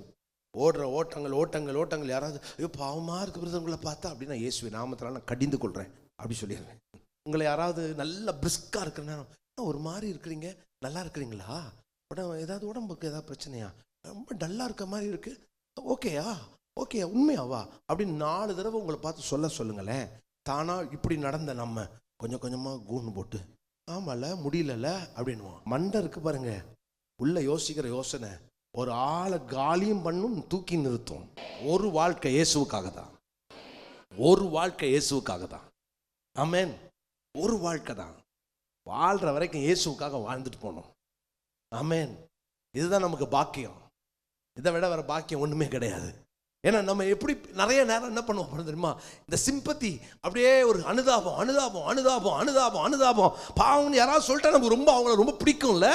ஓடுற ஓட்டங்கள் யாராவது ஐயோ பாவமா இருக்கு உங்களை பார்த்தா அப்படின்னா, இயேசுவின் நாமத்தினால நான் கடிந்து கொள்றேன் அப்படி சொல்லிடுறேன். உங்களை யாராவது நல்ல பிரிஸ்கா இருக்கிற நேரம், ஒரு மாதிரி இருக்கிறீங்க, நல்லா இருக்கிறீங்களா, ஏதாவது உடம்புக்கு ஏதாவது பிரச்சனையா, ரொம்ப டல்லா இருக்க மாதிரி இருக்கு, ஓகே உண்மையாவா அப்படின்னு 4 தடவை உங்களை பார்த்து சொல்லுங்களேன். தானா இப்படி நடந்த நம்ம கொஞ்சம் கொஞ்சமா கூண்டு போட்டு ஆமால முடியல அப்படின்னுவோம். மண்டை இருக்கு பாருங்க, உள்ள யோசிக்கிற யோசனை ஒரு ஆளை காலியும் பண்ணும், தூக்கி நிறுத்தும். ஒரு வாழ்க்கை இயேசுவுக்காக தான். ஆமென். ஒரு வாழ்க்கை தான். வாழ்ற வரைக்கும் இயேசுவுக்காக வாழ்ந்துட்டு போனோம். ஆமென். இதுதான் நமக்கு பாக்கியம். இதை விட வேற பாக்கியம் ஒண்ணுமே கிடையாது. ஏன்னா நம்ம எப்படி நிறைய நேரம் என்ன பண்ணுவோம் தெரியுமா, இந்த சிம்பத்தி அப்படியே ஒரு அனுதாபம் அனுதாபம் அனுதாபம் அனுதாபம் அனுதாபம். பாவம்னு யாராவது சொல்லிட்டா நமக்கு ரொம்ப அவங்கள ரொம்ப பிடிக்கும்ல.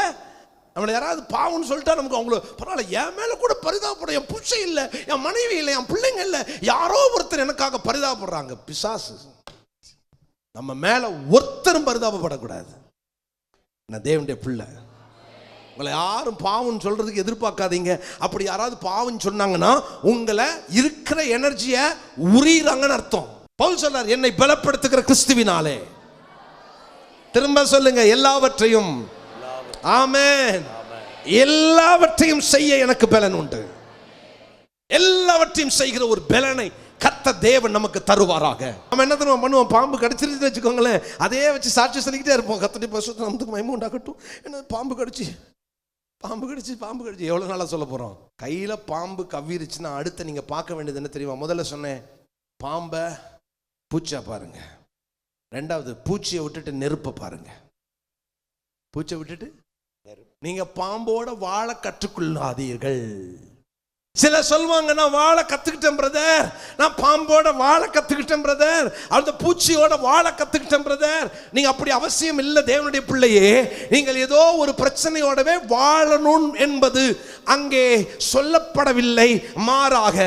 நம்மளை யாராவது பாவம்னு சொல்லிட்டா நமக்கு அவங்கள பரவாயில்ல, என் மேலே கூட பரிதாபப்படும், என் புருஷ இல்லை, என் மனைவி இல்லை, என் பிள்ளைங்க இல்லை, யாரோ ஒருத்தர் எனக்காக பரிதாபப்படுறாங்க. பிசாசு. நம்ம மேலே ஒருத்தரும் பரிதாபப்படக்கூடாது. நான் தேவனுடைய பிள்ளை. உங்களை யாரும் பாவம் சொல்றதுக்கு எதிர்பார்க்காதீங்க. அப்படி யாராவது பாவம் சொன்னாங்கன்னா உங்களை இருக்கிற எனர்ஜியை உரிறாங்கன்னு அர்த்தம். பவுல் சொல்றார், என்னை பலப்படுத்துகிற கிறிஸ்துவினாலே. திரும்ப சொல்லுங்க, எல்லாவற்றையும். ஆமென். எல்லாவற்றையும் செய்ய எனக்கு பலன் உண்டு. எல்லாவற்றையும் செய்கிற ஒரு பலனை கர்த்தர் தேவன் நமக்கு தருவாராக. நம்ம என்ன தெரியுமா பண்ணுவோம், பாம்பு கடிச்சிருச்சுன்னு வச்சுக்கோங்களேன், அதே வச்சு சாட்சி சொல்லிக்கிட்டே இருப்போம். கர்த்தருடைய பரிசுத்த நாமத்துக்கு மகிமை உண்டாகட்டும். என்ன பாம்பு கடிச்சு பாம்பு கடிச்சு பாம்பு கடிச்சு எவ்வளோ நாளாக சொல்ல போகிறோம். கையில் பாம்பு கவ்விருச்சுன்னா அடுத்து நீங்கள் பார்க்க வேண்டியது என்ன தெரியுமா? முதல்ல சொன்னேன், பாம்பை பூச்சியா பாருங்க. ரெண்டாவது, பூச்சியை விட்டுட்டு நெருப்பை பாருங்க. பூச்சியை விட்டுட்டு நீங்க பாம்போட வாழ கற்றுக்கொள்ளாதீர்கள். சில சொல்வாங்க, நான் வாழ கத்துக்கிட்டேன் பிரதர், நான் பாம்போட வாழ கத்துக்கிட்டேன் பிரதர், அந்த பூச்சியோட வாழ கத்துக்கிட்டேன் பிரதர். நீங்க அப்படி அவசியம் இல்லை தேவனுடைய பிள்ளையே. நீங்கள் ஏதோ ஒரு பிரச்சனையோடவே வாழணும் என்பது அங்கே சொல்லப்படவில்லை. மாறாக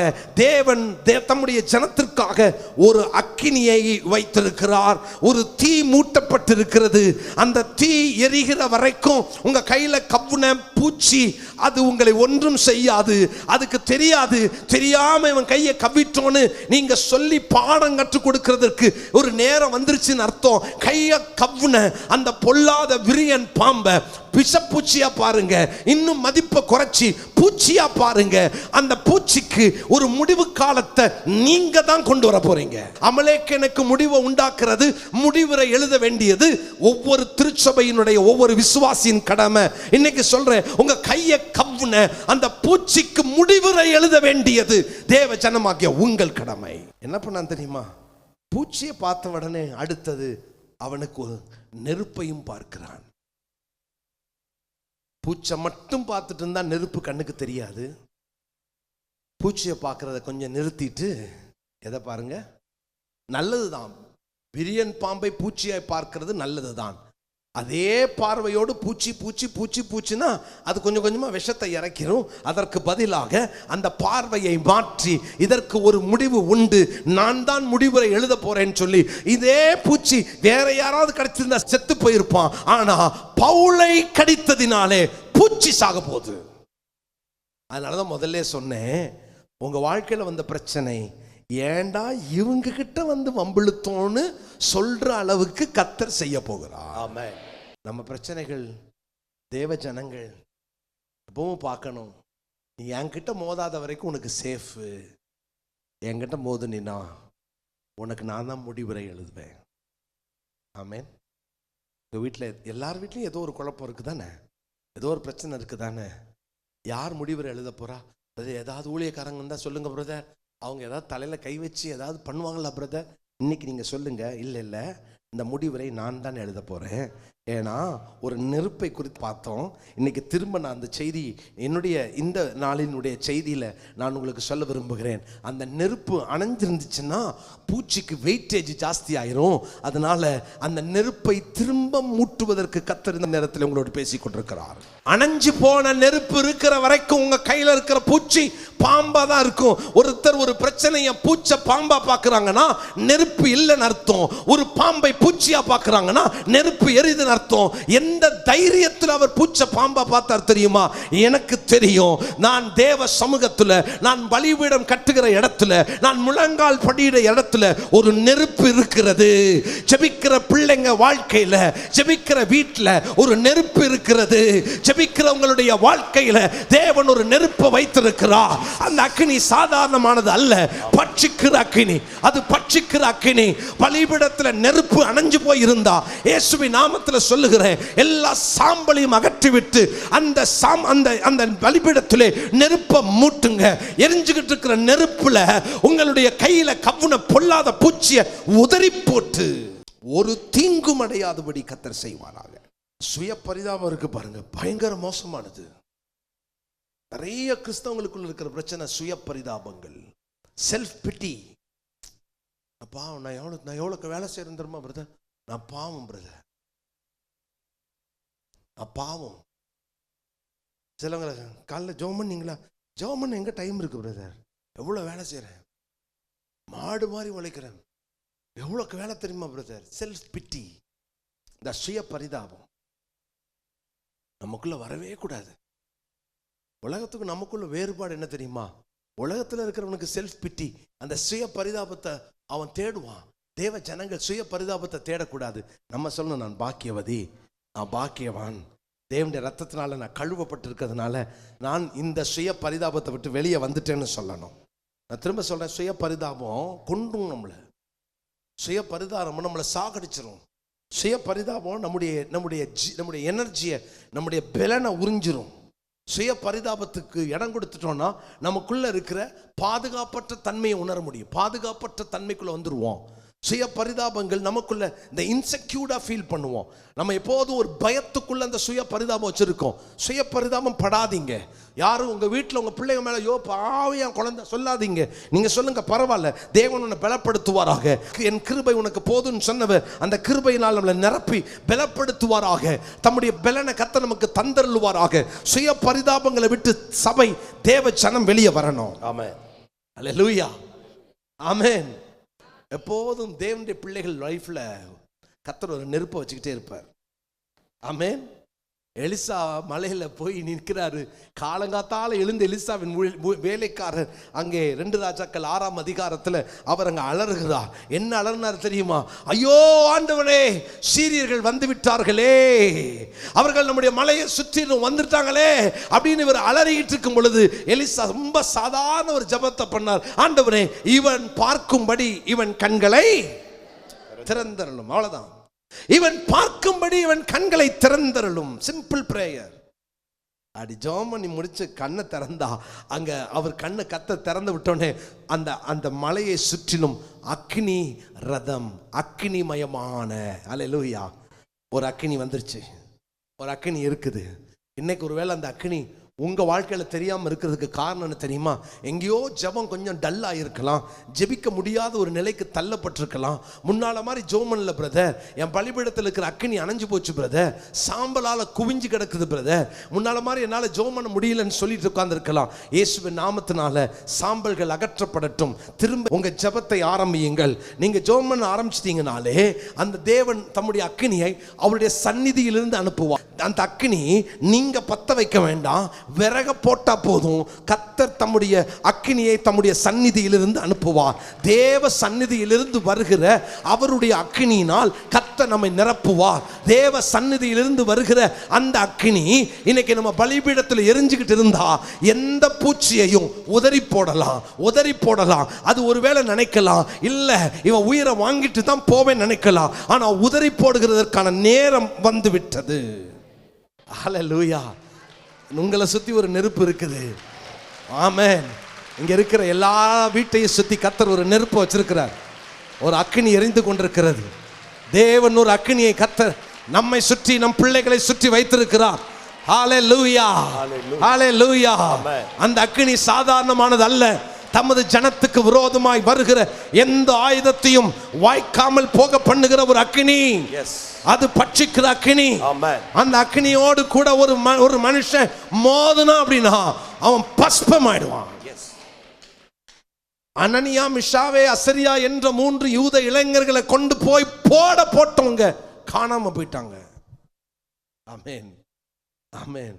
தேவன் தம்முடைய ஜனத்திற்காக ஒரு அக்கினியை வைத்திருக்கிறார். ஒரு தீ மூட்டப்பட்டிருக்கிறது. அந்த தீ எரிகிற வரைக்கும் உங்க கையில கவ்வுன பூச்சி அது உங்களை ஒன்றும் செய்யாது. அதுக்கு தெரியாது. தெரியாம இவன் கையை கவ்விட்டோன்னு நீங்க சொல்லி பாடம் கற்றுக் கொடுக்கிறதுக்கு ஒரு நேரம் வந்துருச்சுன்னு அர்த்தம். கையை கவ்வுன அந்த பொல்லாத விரியன் பாம்பை விஷப்பூச்சியா பாருங்க. இன்னும் மதிப்பை குறைச்சி பூச்சியா பாருங்க. அந்த பூச்சிக்கு ஒரு முடிவு காலத்தை நீங்க தான் கொண்டு வர போறீங்க. அமலேக்கனுக்கு முடிவை உண்டாக்குறது, முடிவுரை எழுத வேண்டியது ஒவ்வொரு திருச்சபையினுடைய ஒவ்வொரு விசுவாசியின் கடமை. இன்னைக்கு சொல்றேன், உங்க கையை கவ்வுன அந்த பூச்சிக்கு முடிவுரை எழுத வேண்டியது தேவ ஜனமாகிய உங்கள் கடமை. என்ன பண்ணான் தெரியுமா? பூச்சியை பார்த்த உடனே அடுத்தது அவனுக்கு ஒரு நெருப்பையும் பார்க்கிறான். பூச்சை மட்டும் பார்த்துட்டு இருந்தா நெருப்பு கண்ணுக்கு தெரியாது. பூச்சியை பார்க்கறத கொஞ்சம் நிறுத்திட்டு எதை பாருங்க, நல்லதுதான். விரியன் பாம்பை பூச்சியாய் பார்க்கிறது நல்லதுதான். அதே பார்வையோடு பூச்சி பூச்சி பூச்சி பூச்சினா அது கொஞ்சம் கொஞ்சமா விஷத்தை இறக்கிரும். அதற்கு பதிலாக அந்த பார்வையை மாற்றி இதற்கு ஒரு முடிவு உண்டு, நான் தான் முடிவுரை எழுத போறேன்னு சொல்லி இதே பூச்சி வேற யாராவது கடிச்சிருந்தா செத்து போயிருப்பான். ஆனா பவுலை கடித்ததினாலே பூச்சி சாக போகுது. அதனாலதான் முதல்ல சொன்னேன், உங்க வாழ்க்கையில வந்த பிரச்சனை ஏண்டா இவங்க கிட்ட வந்து வம்பிழுத்தோன்னு சொல்ற அளவுக்கு கர்த்தர் செய்ய போகிறார். ஆமென். நம்ம பிரச்சனைகள் தேவ ஜனங்கள் எப்பவும் பார்க்கணும், நீ என்கிட்ட மோதாத வரைக்கும் உனக்கு சேஃப். என்கிட்ட மோதுனா உனக்கு நான் தான் முடிவுரை எழுதுவேன். ஆமென். உங்க வீட்டில் எல்லார் வீட்லையும் ஏதோ ஒரு குழப்பம் இருக்கு தானே, ஏதோ ஒரு பிரச்சனை இருக்கு தானே. யார் முடிவுரை எழுத போறா? ஏதாவது ஊழியக்காரங்க இருந்தா சொல்லுங்க பிரதர், அவங்க ஏதாவது தலையில கை வச்சு ஏதாவது பண்ணுவாங்களா பிரதர்? இன்னைக்கு நீங்க சொல்லுங்க, இல்லை இல்லை இந்த முடிவுரை நான் தான் எழுத போறேன். ஏன்னா ஒரு நெருப்பை குறித்து பார்த்தோம். இன்னைக்கு திரும்ப நான் அந்த செய்தி என்னுடைய இந்த நாளினுடைய செய்தியில நான் உங்களுக்கு சொல்ல விரும்புகிறேன். அந்த நெருப்பு அணைஞ்சிருந்துச்சுன்னா பூச்சிக்கு வெயிட்டேஜ் ஜாஸ்தி ஆயிரும். அதனால அந்த நெருப்பை திரும்ப மூட்டுவதற்கு கர்த்தர் இந்த நேரத்தில் உங்களோடு பேசிக் கொண்டிருக்கிறார். அணைஞ்சு போன நெருப்பு இருக்கிற வரைக்கும் உங்க கையில இருக்கிற பூச்சி பாம்பா தான் இருக்கும். ஒருத்தர் ஒரு பிரச்சனையை பூச்சை பாம்பா பாக்குறாங்கன்னா நெருப்பு இல்லைன்னு அர்த்தம். ஒரு பாம்பை பூச்சியா பாக்குறாங்கன்னா நெருப்பு எரியுதுன்னு அர்த்தம். எந்த தைரியத்தில் அவர் பூச்சை பாம்பா பார்த்தார் தெரியுமா? எனக்கு தெரியும், நான் தேவ சமூகத்துல, நான் பலிபீடம் கட்டுகிற இடத்துல, நான் முழங்கால் படியிற இடத்துல ஒரு நெருப்பு இருக்கிறது. ஜெபிக்கிற பிள்ளைங்க வாழ்க்கையில, ஜெபிக்கிற வீட்டில் ஒரு நெருப்பு இருக்கிறது. ஜெபிக்கிறவங்களுடைய வாழ்க்கையில தேவன் ஒரு நெருப்பை வைத்திருக்கிறார். அந்த அக்கினி சாதாரணமானது அல்ல, பட்சிக்கிற அக்கினி. அது பட்சிக்கிற அக்கினி. பலிபீடத்துல நெருப்பு அணைஞ்சு போய் இருந்தா இயேசுவின் நாமத்துல சொல்லுகிறேன், எல்லா சாம்பலையும் அகற்றிவிட்டு அந்த அந்த பலிபீடத்திலே நெருப்பை மூட்டுங்க. எரிஞ்சுக்கிட்டு இருக்கிற நெருப்புல உங்களுடைய கையில கவ்வுன பொல்லாத பூச்சியை உதறி போட்டு ஒரு தீங்கும் அடையாதபடி கர்த்தர் செய்வாராக. சுய பரிதாபம் இருக்கு பாருங்க, பயங்கர மோசமானது. நிறைய கிறிஸ்தவங்களுக்குள்ள இருக்கிற பிரச்சனை சுய பரிதாபங்கள். செல்ஃப் பிட்டி. பாவம், நான் எவ்வளோ வேலை செய்யறேன் தெரியுமா பிரதர், நான் பாவம் பிரதர், நான் பாவம். சிலவங்க காலைல ஜெபம் பண்ணீங்களா, ஜெபம் பண்ண எங்க டைம் இருக்கு பிரதர், எவ்வளோ வேலை செய்யறேன், மாடு மாதிரி உழைக்கிறேன், எவ்வளோக்கு வேலை தெரியுமா பிரதர். செல்ஃப் பிட்டி, இந்த சுய பரிதாபம் நமக்குள்ள வரவே கூடாது. உலகத்துக்கு நமக்குள்ள வேறுபாடு என்ன தெரியுமா, உலகத்தில் இருக்கிறவனுக்கு செல்ஃப் பிட்டி, அந்த சுய பரிதாபத்தை அவன் தேடுவான். தேவ ஜனங்கள் சுய பரிதாபத்தை தேடக்கூடாது. நம்ம சொல்லணும், நான் பாக்கியவதி, நான் பாக்கியவான், தேவனுடைய ரத்தத்தினால நான் கழுவப்பட்டு இருக்கிறதுனால நான் இந்த சுய பரிதாபத்தை விட்டு வெளியே வந்துட்டேன்னு சொல்லணும். நான் திரும்ப சொல்றேன், சுய பரிதாபம் கொண்டும் நம்மளை, சுய பரிதாபம் நம்மளை சாகடிச்சிரும். சுய பரிதாபம் நம்முடைய எனர்ஜியை, நம்முடைய பலனை உறிஞ்சிரும். சுய பரிதாபத்துக்கு இடம் கொடுத்துட்டோம்னா நமக்குள்ள இருக்கிற பாதுகாப்பற்ற தன்மையை உணர முடியும். பாதுகாப்பற்ற தன்மைக்குள்ள வந்துருவோம். சுய பரிதாபங்கள் நமக்குள்ள இந்த இன்செக்யூர்டா ஃபீல் பண்ணுவோம். நம்ம எப்போதும் ஒரு பயத்துக்குள்ள அந்த சுய பரிதாபம் வச்சிருக்கோம். சுய பரிதாபம் படாதீங்க. யாரும் உங்க வீட்டில் உங்க பிள்ளைங்க மேல யோ பாவியா குழந்தை சொல்லாதீங்க. நீங்க சொல்லுங்க, பரவாயில்ல, தேவன் உன்னை பலப்படுத்துவாராக, என் கிருபை உனக்கு போதும்னு சொன்னவர் அந்த கிருபையினால் நம்மளை நிரப்பி பலப்படுத்துவாராக, தம்முடைய பலனை கர்த்தர் நமக்கு தந்தருளுவாராக. சுய பரிதாபங்களை விட்டு சபை, தேவ ஜனம் வெளியே வரணும். ஆமென், அல்லேலூயா, ஆமென். எப்போதும் தேவனுடைய பிள்ளைகள் லைஃப்ல கர்த்தர் ஒரு நெருப்பை வச்சுக்கிட்டே இருப்பார். ஆமென். எலிசா மலையில போய் நிற்கிறாரு. காலங்காத்தால எழுந்த எலிசாவின் வேலைக்காரர் அங்கே 2 ராஜாக்கள் 6ஆம் அதிகாரத்தில் அவர் அங்கே அலறுகிறார். என்ன அலறினார் தெரியுமா? ஐயோ ஆண்டவனே, சீரியர்கள் வந்து விட்டார்களே, அவர்கள் நம்முடைய மலையை சுற்றி வந்துட்டாங்களே அப்படின்னு இவர் அலறிட்டு இருக்கும் பொழுது எலிசா ரொம்ப சாதாரண ஒரு ஜெபத்தை பண்ணார். ஆண்டவனே, இவன் பார்க்கும்படி இவன் கண்களை திறந்தருளும். அவ்வளவுதான். இவன் பார்க்கும்படி இவன் கண்களை திறந்தருளும். Simple prayer. அடி ஜெபம் பண்ணி முடிச்சு கண்ணை திறந்தா அங்க அவர் கண்ணை கத்த திறந்து விட்டோன்னே அந்த மலையை சுற்றிலும் அக்னி ரதம், அக்னிமயமான, அல்லேலூயா, ஒரு அக்னி வந்துருச்சு. ஒரு அக்னி இருக்குது. இன்னைக்கு ஒருவேளை அந்த அக்னி உங்க வாழ்க்கையில தெரியாம இருக்கிறதுக்கு காரணம் என்ன தெரியுமா? எங்கேயோ ஜெபம் கொஞ்சம் டல்லா இருக்கலாம், ஜெபிக்க முடியாத ஒரு நிலைக்கு தள்ளப்பட்டிருக்கலாம். முன்னால மாதிரி ஜோமன்ல பிரதர், என் பலிபீடத்தில் இருக்கிற அக்கினி அணைஞ்சு போச்சு பிரதர், சாம்பலால குவிஞ்சு கிடக்குது பிரதர், முன்னால மாதிரி என்னால ஜோம் பண்ண முடியலன்னு சொல்லிட்டு உட்கார்ந்து இருக்கலாம். இயேசுவின் நாமத்தினால சாம்பல்கள் அகற்றப்படட்டும். திரும்ப உங்க ஜெபத்தை ஆரம்பியுங்கள். நீங்க ஜோம் பண்ண ஆரம்பிச்சிட்டீங்கனாலே அந்த தேவன் தம்முடைய அக்கினியை அவருடைய சந்நிதியிலிருந்து அனுப்புவார். அந்த அக்கினி நீங்க பத்த வைக்க வேண்டாம், விறக போட்டா போதும். கர்த்தர் தம்முடைய அக்கினியை தம்முடைய சந்நிதியிலிருந்து அனுப்புவார். தேவ சந்நிதியிலிருந்து வருகிற அவருடைய அக்கினியினால் கர்த்தர் நம்மை நிரப்புவார். தேவ சந்நிதியிலிருந்து வருகிற அந்த அக்கினி இன்னைக்கு நம்ம பலிபீடத்தில் எரிஞ்சுக்கிட்டு இருந்தா எந்த பூச்சியையும் உதறி போடலாம். அது ஒருவேளை நினைக்கலாம், இல்ல இவன் உயிரை வாங்கிட்டு தான் போவேன் நினைக்கலாம். ஆனா உதறி போடுகிறதற்கான நேரம் வந்து விட்டது. ஹல்லேலூயா. உங்களை சுத்தி ஒரு நெருப்பு இருக்குது. ஆமென். இங்க இருக்கிற எல்லா வீட்டையும் சுத்தி கர்த்தர் ஒரு நெருப்பு வச்சிருக்கிறார். ஒரு அக்கினி எரிந்து கொண்டிருக்கிறது. தேவன் ஒரு அக்கினியை கர்த்தர் நம்மை சுற்றி, நம் பிள்ளைகளை சுற்றி வைத்திருக்கிறார். ஹல்லேலூயா, ஹல்லேலூயா. அந்த அக்கினி சாதாரணமானது அல்ல. தமது ஜனத்துக்கு விரோதமாய் வருகிற எந்த ஆயுதத்தையும் வாய்க்காமல் போக பண்ணுகிற ஒரு அக்கினி. அது பட்சிக்கிற அக்கினி. அந்த அக்கினியோடு கூட ஒரு மனுஷன் மோதுனா அப்படின்னா அவன் பஸ்பம் ஆயிடுவான். அனனியா, மிஷாவே, அசரியா என்ற 3 யூத இளைஞர்களை கொண்டு போய் போட்டவங்க காணாம போயிட்டாங்க. ஆமென், ஆமென்.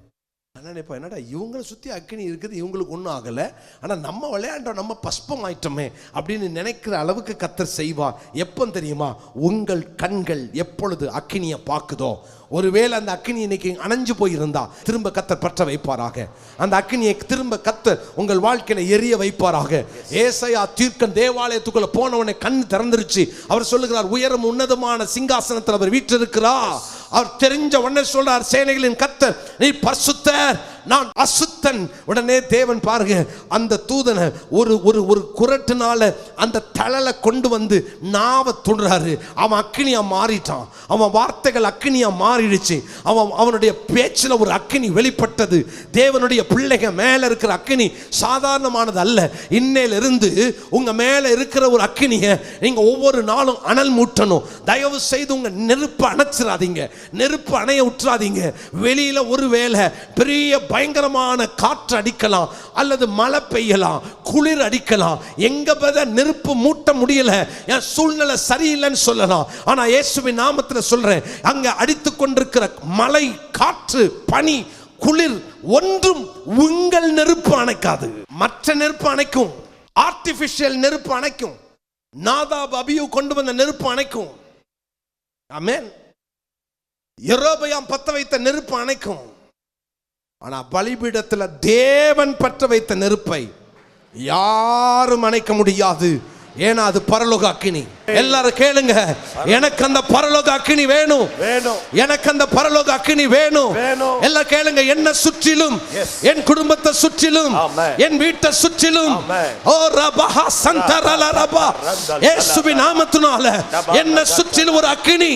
என்னடா இவங்களை சுற்றி அக்கினி இருக்குது, இவங்களுக்கு ஒன்றும் ஆகலை, ஆனால் நம்ம விளையாண்டோம், நம்ம பஸ்பம் ஆயிட்டோமே அப்படின்னு நினைக்கிற அளவுக்கு கர்த்தர் செய்வார். எப்போ தெரியுமா? உங்கள் கண்கள் எப்பொழுது அக்கினியை பார்க்குதோ. ஒருவேளை அந்த அக்கினி இன்னைக்கு அணைஞ்சு போயிருந்தா திரும்ப கர்த்தர் பற்ற வைப்பாராக. அந்த அக்கினியை திரும்ப கர்த்தர் உங்கள் வாழ்க்கையில எரிய வைப்பாராக. ஏசாயா தீர்க்கன் தேவாலயத்துக்குள்ள போனவனை கண் திறந்துருச்சு. அவர் சொல்லுகிறார், உயரம் உன்னதமான சிங்காசனத்தில் அவர் வீற்றிருக்கிறார். அவர் தெரிஞ்ச உடனே சொல்றார், சேனைகளின் கர்த்தர் நீர் பரிசுத்தர், நான் அசுத்தன். உடனே தேவன் பாருங்க அந்த தூதனை ஒரு ஒரு ஒரு குரட்டுனால அந்த தழலை கொண்டு வந்து நாவை தொடுறாரு. அவன் அக்கினியா மாறிட்டான். அவன் வார்த்தைகள் அக்கினியா மாறிடுச்சு. அவனுடைய பேச்சில் ஒரு அக்கினி வெளிப்பட்டது. தேவனுடைய பிள்ளைங்க மேல இருக்கிற அக்கினி சாதாரணமானது அல்ல. இன்னையிலிருந்து உங்க மேல இருக்கிற ஒரு அக்கினியை நீங்க ஒவ்வொரு நாளும் அனல் மூட்டணும். தயவு செய்து உங்க நெருப்பு அணைச்சிடாதீங்க, நெருப்பு அணைய விட்டுறாதீங்க. வெளியில ஒருவேளை பெரிய பயங்கரமான காற்று அடிக்கலாம், அல்லது மழை பெய்யலாம், குளிர் அடிக்கலாம். எங்க நெருப்பு மூட்ட முடியல, என் சூழ்நிலை சரியில்லைன்னு சொல்லலாம். ஆனா இயேசுவின் நாமத்தில் சொல்றேன், அங்க அடித்துக் கொண்டிருக்கிற மழை, காற்று, பனி, குளிர் ஒன்றும் உங்கள் நெருப்பு அணைக்காது. மற்ற நெருப்பு அணைக்கும், ஆர்டிபிஷியல் நெருப்பு அணைக்கும், நாதாப் அபியூ கொண்டு வந்த நெருப்பு அணைக்கும். ஆமென். யெரொபெயாம் பற்ற வைத்த நெருப்பு அணைக்கும். ஆனா பலிபீடத்தில் தேவன் பற்ற வைத்த நெருப்பை யாரும் அணைக்க முடியாது. ஏன்னா அது பரலோக அக்கினி. எல்லாரும் கேளுங்க, எனக்கு அந்த பரலோக அக்கினி வேணும், எனக்கு அந்த பரலோக அக்கினி வேணும். எல்லாம் கேளுங்க, என்ன சுற்றிலும், என் குடும்பத்தை சுற்றிலும், என் வீட்டை சுற்றிலும், ஓ ரபஹ சந்தரல ரபா, இயேசுவின் நாமத்தினால என்ன சுற்றிலும் ஒரு அக்கினி,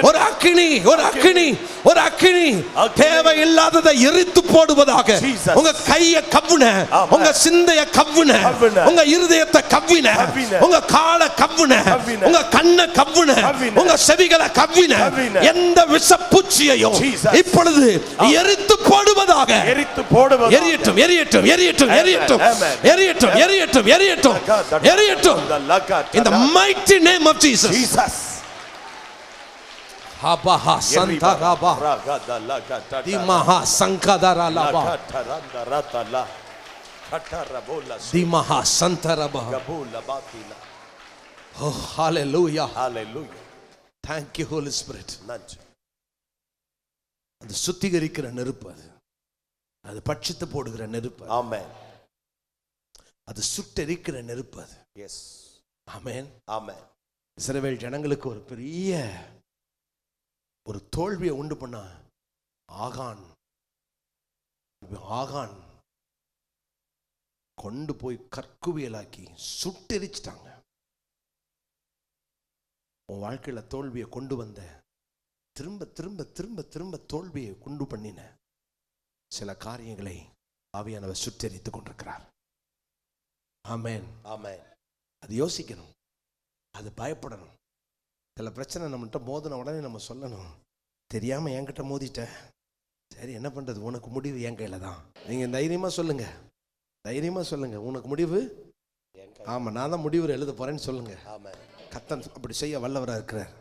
ஒரு அக்கினி, ஒரு அக்கினி, ஒரு அக்கினி தேவையில்லாததை எரித்து போடுவதாக. உங்க கையை கவ்வுன, உங்க சிந்தையை கவ்வுன, உங்க இருதயத்தை கவ்வின, உங்க காலை கவ்வுன, உங்க கண்ணை கவ்வுன, உங்க செவிகளை கவ்வின எந்த விஷப்பூச்சியையும் இப்பொழுது எரித்து போடுவதாக. எரியட்டும், எரியட்டும், எரியட்டும், எரியட்டும், எரியட்டும், எரியட்டும், எரியட்டும், எரியட்டும். In the mighty name of Jesus. Habaha santaraba dimaha sankadaralaba dimaha santaraba. Oh, hallelujah. Hallelujah. Thank you, Holy Spirit. அது சுத்திகரிக்கிற நெருப்பு, அது பட்சித்து போடுகிற நெருப்பு. Amen. அது சுட்டெரிக்கிற நெருப்பு அது. Yes. Amen. Amen. இஸ்ரவேல் ஜனங்களுக்கு ஒரு பெரிய ஒரு தோல்வியை உண்டு பண்ண ஆகான் கொண்டு போய் கற்குவியலாக்கி சுட்டெரிச்சிட்டாங்க. உன் வாழ்க்கையில தோல்வியை கொண்டு வந்த, திரும்ப திரும்ப திரும்ப திரும்ப தோல்வியை கொண்டு பண்ணின சில காரியங்களை ஆவியானவர் சுட்டெரித்துக் கொண்டிருக்கிறார். ஆமென், ஆமென். அது யோசிக்கணும், அது பயப்படணும். சில பிரச்சனை நம்மகிட்ட மோதின உடனே நம்ம சொல்லணும், தெரியாம என்கிட்ட மோதிட்ட, சரி என்ன பண்றது, உனக்கு முடிவு என் கையில தான். நீங்க தைரியமா சொல்லுங்க, தைரியமா சொல்லுங்க, உனக்கு முடிவு, ஆமா நான் தான் முடிவு எழுத போறேன்னு சொல்லுங்க. கர்த்தர் அப்படி செய்ய வல்லவராக இருக்கிறார்.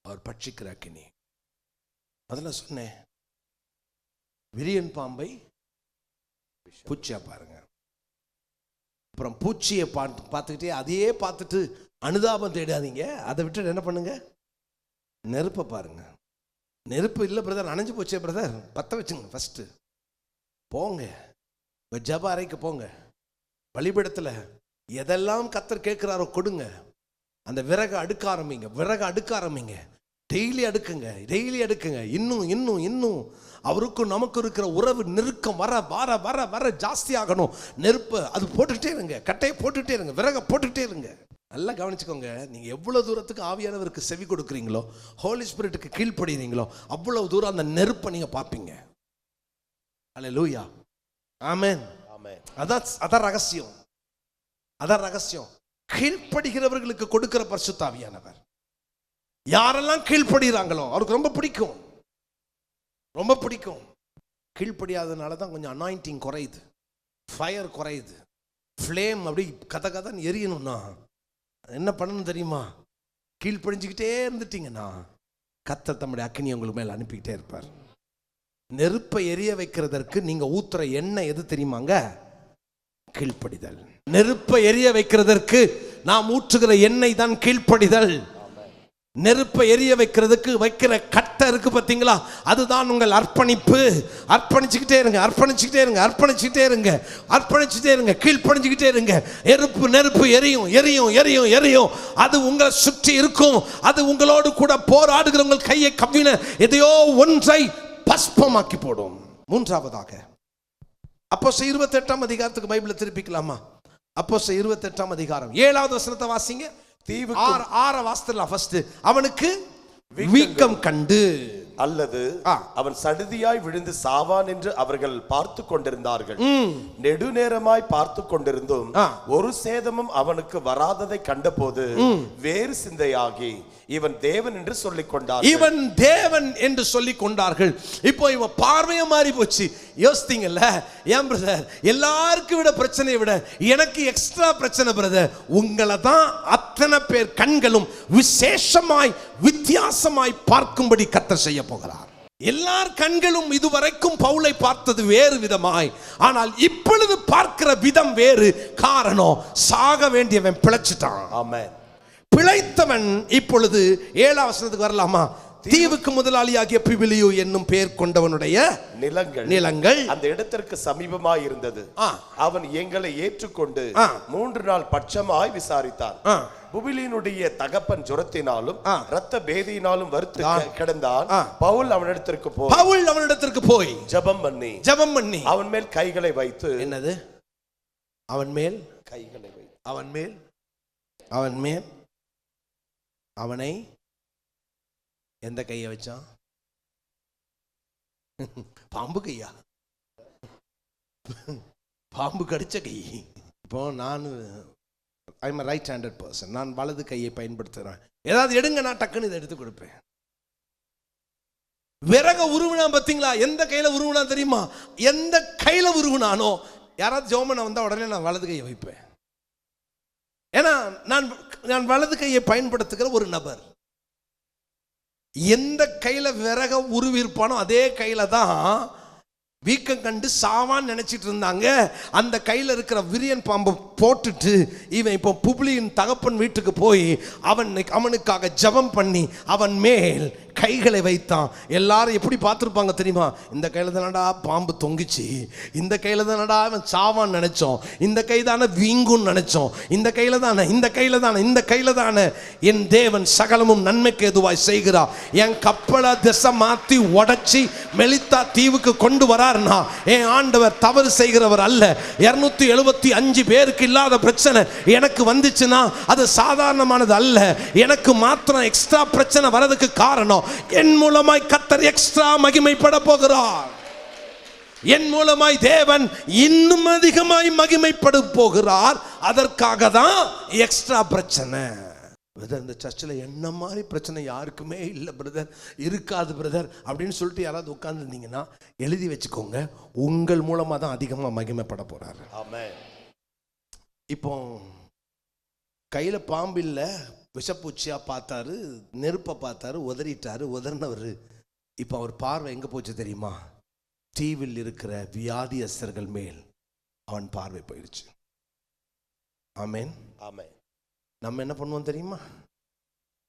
அவர் பட்சிக்கிற அக்கினி. அதில் சொன்னேன், விரியன் பாம்பை பூச்சியா பாருங்க. அப்புறம் பூச்சியை பார்த்துக்கிட்டே அதையே பார்த்துட்டு அனுதாபம் தேடாதீங்க. அதை விட்டு என்ன பண்ணுங்க, நெருப்பை பாருங்க. நெருப்பு இல்லை பிரதர், அணைஞ்சு போச்சே பிரதர், பற்ற வச்சுங்க. ஃபர்ஸ்ட் போங்க, ஜப அறைக்கு போங்க. பலிபீடத்தில் எதெல்லாம் கர்த்தர் கேட்கிறாரோ கொடுங்க. அந்த விறகு அடுக்க ஆரம்பிங்க, விறகு அடுக்க ஆரம்பிங்க. டெய்லி அடுக்குங்க, டெய்லி அடுக்குங்க. இன்னும் இன்னும் இன்னும் அவருக்கும் நமக்கு இருக்கிற உறவு நெருக்கம் வர வர வர வர ஜாஸ்தி ஆகணும். நெருப்பு அது போட்டுக்கிட்டே இருங்க, கட்டையை போட்டுக்கிட்டே இருங்க, விறகை போட்டுக்கிட்டே இருங்க. நல்லா கவனிச்சுக்கோங்க, நீங்க எவ்வளவு தூரத்துக்கு ஆவியானவருக்கு செவி கொடுக்குறீங்களோ, ஹோலி ஸ்பிரிட்டுக்கு கீழ்ப்படுகிறீங்களோ, அவ்வளவு தூரம் அந்த நெருப்பை நீங்க பார்ப்பீங்க. அல்லேலூயா, ஆமென், ஆமென். அதான் ரகசியம், அதான் ரகசியம். கீழ்ப்படுகிறவர்களுக்கு கொடுக்கிற பரிசுத்த ஆவியானவர். யாரெல்லாம் கீழ்ப்படுகிறாங்களோ அவருக்கு ரொம்ப பிடிக்கும், ரொம்ப பிடிக்கும். கீழ்ப்படியாதனால தான் கொஞ்சம் அனாயிண்டிங் குறையுது, ஃபயர் குறையுது. ஃப்ளேம் அப்படி கதை கதைன்னு எரியணும்னா என்ன பண்ணணும் தெரியுமா? கீழ்ப்படிஞ்சுக்கிட்டே இருந்துட்டீங்கன்னா கர்த்தர் தம்முடைய அக்கினி உங்களுக்கு மேலே அனுப்பிக்கிட்டே இருப்பார். நெருப்பை எரிய வைக்கிறதற்கு நீங்க ஊத்துற எண்ணெய் எது தெரியுமாங்க? கீழ்ப்படிதல். நெருப்பை எரிய வைக்கிறதற்கு நாம் ஊற்றுகிற எண்ணெய் தான் கீழ்ப்படிதல். நெருப்பை எரிய வைக்கிறதுக்கு வைக்கிற கட்டை இருக்கு பார்த்தீங்களா, அதுதான் உங்கள் அர்ப்பணிப்பு. அர்ப்பணிச்சுக்கிட்டே இருங்க, அர்ப்பணிச்சுக்கிட்டே இருங்க, அர்ப்பணிச்சுக்கிட்டே இருங்க, அர்ப்பணிச்சுட்டே இருங்க, கீழ்ப்படிஞ்சுக்கிட்டே இருங்க. நெருப்பு நெருப்பு எரியும் எரியும் எரியும் எரியும். அது உங்களை சுற்றி இருக்கும். அது உங்களோடு கூட போராடுகிற உங்கள் கையை கவ்வின எதையோ ஒன்றை பஸ்பமாக்கி போடும். மூன்றாவதாக அப்போஸ்தலர் 28 அதிகாரத்துக்கு பைபிளை திருப்பிக்கலாமா? அப்போஸ்தலர் 28 அதிகாரம் 7வது வசனத்தை வாசிங்க. தீவுக்கு 6 வாசிக்கலாம். ஃபர்ஸ்ட், அவனுக்கு வீக்கம் கண்டு அல்லது அவன் சடுதியாய் விழுந்து சாவான் என்று அவர்கள் பார்த்து கொண்டிருந்தார்கள். நெடுநேரமாய் பார்த்து கொண்டிருந்தும் ஒரு சேதமும் அவனுக்கு வராததை கண்டபோது வேறு சிந்தையாகி இவன் தேவன் என்று சொல்லிக் கொண்டார்கள். இவன் தேவன் என்று சொல்லிக் கொண்டார்கள். இப்போ இவன் பார்வைய மாறி போச்சு. யோசித்தீங்கல்ல, ஏன் பிரதர் எல்லாருக்கும் விட பிரச்சனையை விட எனக்கு எக்ஸ்ட்ரா பிரச்சனை பிரதர்? உங்களை தான் அத்தனை பேர் கண்களும் விசேஷமாய் வித்தியாசமாய் பார்க்கும்படி கர்த்தர் செய்ய போகிறார். எல்லார் கண்களும் இதுவரைக்கும் பவுலை பார்த்தது வேறு விதமாய், ஆனால் இப்பொழுது பார்க்கிற விதம் வேறு. காரணம், சாக வேண்டியவன் பிழைச்சிட்டான். ஆமென். பிழைத்தவன் இப்பொழுது 7ஆம் வசனத்துக்கு வரலாமா? தீவுக்கு முதலாளியாகிய பிபிலியு என்னும் பெயர் கொண்டவனுடைய நிலங்கள் அந்த இடத்திற்கு சமீபமாய் இருந்தது. அவன் எங்களை ஏற்றுக்கொண்டு 3 நாள் பட்சமாய் விசாரித்தான். புபிலியனுடைய தகப்பன் ஜுரத்தினாலும் இரத்த பேதியினாலும் வருத்து கிடந்தான். பவுல் அவனிடத்திற்கு போய் ஜெபம் பண்ணி அவன் மேல் கைகளை வைத்து, என்னது அவன் மேல் கைகளை வைத்து, அவன் மேல் அவனை எந்த கையை வச்சான்? பாம்பு கையா? பாம்பு கடிச்ச கை. இப்போ நான் I'm a right handed person. நான் வலது கையை பயன்படுத்துறேன். ஏதாவது எடுங்க, நான் டக்குன்னு இதை எடுத்து கொடுப்பேன். விறக உருவினா பார்த்தீங்களா? எந்த கையில உருவினா தெரியுமா? எந்த கையில உருவினானோ, யாராவது ஜோமனை வந்தா உடனே நான் வலது கையை வைப்பேன். ஏன்னா நான் வலது கையை பயன்படுத்துகிற ஒரு நபர். எந்த கையில விறக உருவிருப்பானோ அதே கையில தான் வீக்கம் கண்டு சாவான்னு நினைச்சிட்டு இருந்தாங்க. அந்த கையில இருக்கிற விரியன் பாம்பை போட்டுட்டு இவன் இப்போ புபிலியின் தகப்பன் வீட்டுக்கு போய் அவனுக்காக ஜெபம் பண்ணி அவன் மேல் கைகளை வைத்தான். எல்லாரும் எப்படி பார்த்துருப்பாங்க தெரியுமா? இந்த கையில தானடா பாம்பு தொங்கிச்சு, இந்த கையில தானடா அவன் சாவான்னு நினைச்சோம், இந்த கை தானே வீங்குன்னு நினைச்சோம், இந்த கையில தானே என் தேவன் சகலமும் நன்மைக்கு எதுவாய் செய்கிறார். என் கப்பலை திசை மாத்தி உடைச்சி மெலித்தா தீவுக்கு கொண்டு வராருன்னா என் ஆண்டவர் தவறு செய்கிறவர் அல்ல. 275 பேருக்கு இல்லாத பிரச்சனை எனக்கு வந்துச்சுன்னா அது சாதாரணமானது அல்ல. எனக்கு மாத்திரம் எக்ஸ்ட்ரா பிரச்சனை வரதுக்கு காரணம், என் மூலமாய் கர்த்தர் எக்ஸ்ட்ரா மகிமைப்பட போகிறார். என் மூலமாய் தேவன் இன்னும் அதிகமாய் மகிமைப்பட போகிறார். அதற்காக தான் எக்ஸ்ட்ரா பிரச்சனை. இந்த சர்ச்சில் என்ன மாதிரி பிரச்சனை யாருக்குமே இல்லை பிரதர், இருக்காது பிரதர் அப்படின்னு சொல்லிட்டு யாராவது உட்கார்ந்துருந்தீங்கன்னா எழுதி வச்சுக்கோங்க, உங்கள் மூலமா தான் அதிகமாக மகிமைப்பட போறாரு. ஆமென். இப்போ கையில பாம்பு இல்லை, விஷப்பூச்சியா பார்த்தாரு, நெருப்பை பார்த்தாரு, உதறினவர். இப்போ அவர் பார்வை எங்க போச்சு தெரியுமா? தீவில் இருக்கிற வியாதியஸ்தர்கள் மேல் அவன் பார்வை போயிடுச்சு. ஆமென். ஆமென். நம்ம என்ன பண்ணுவோம் தெரியுமா?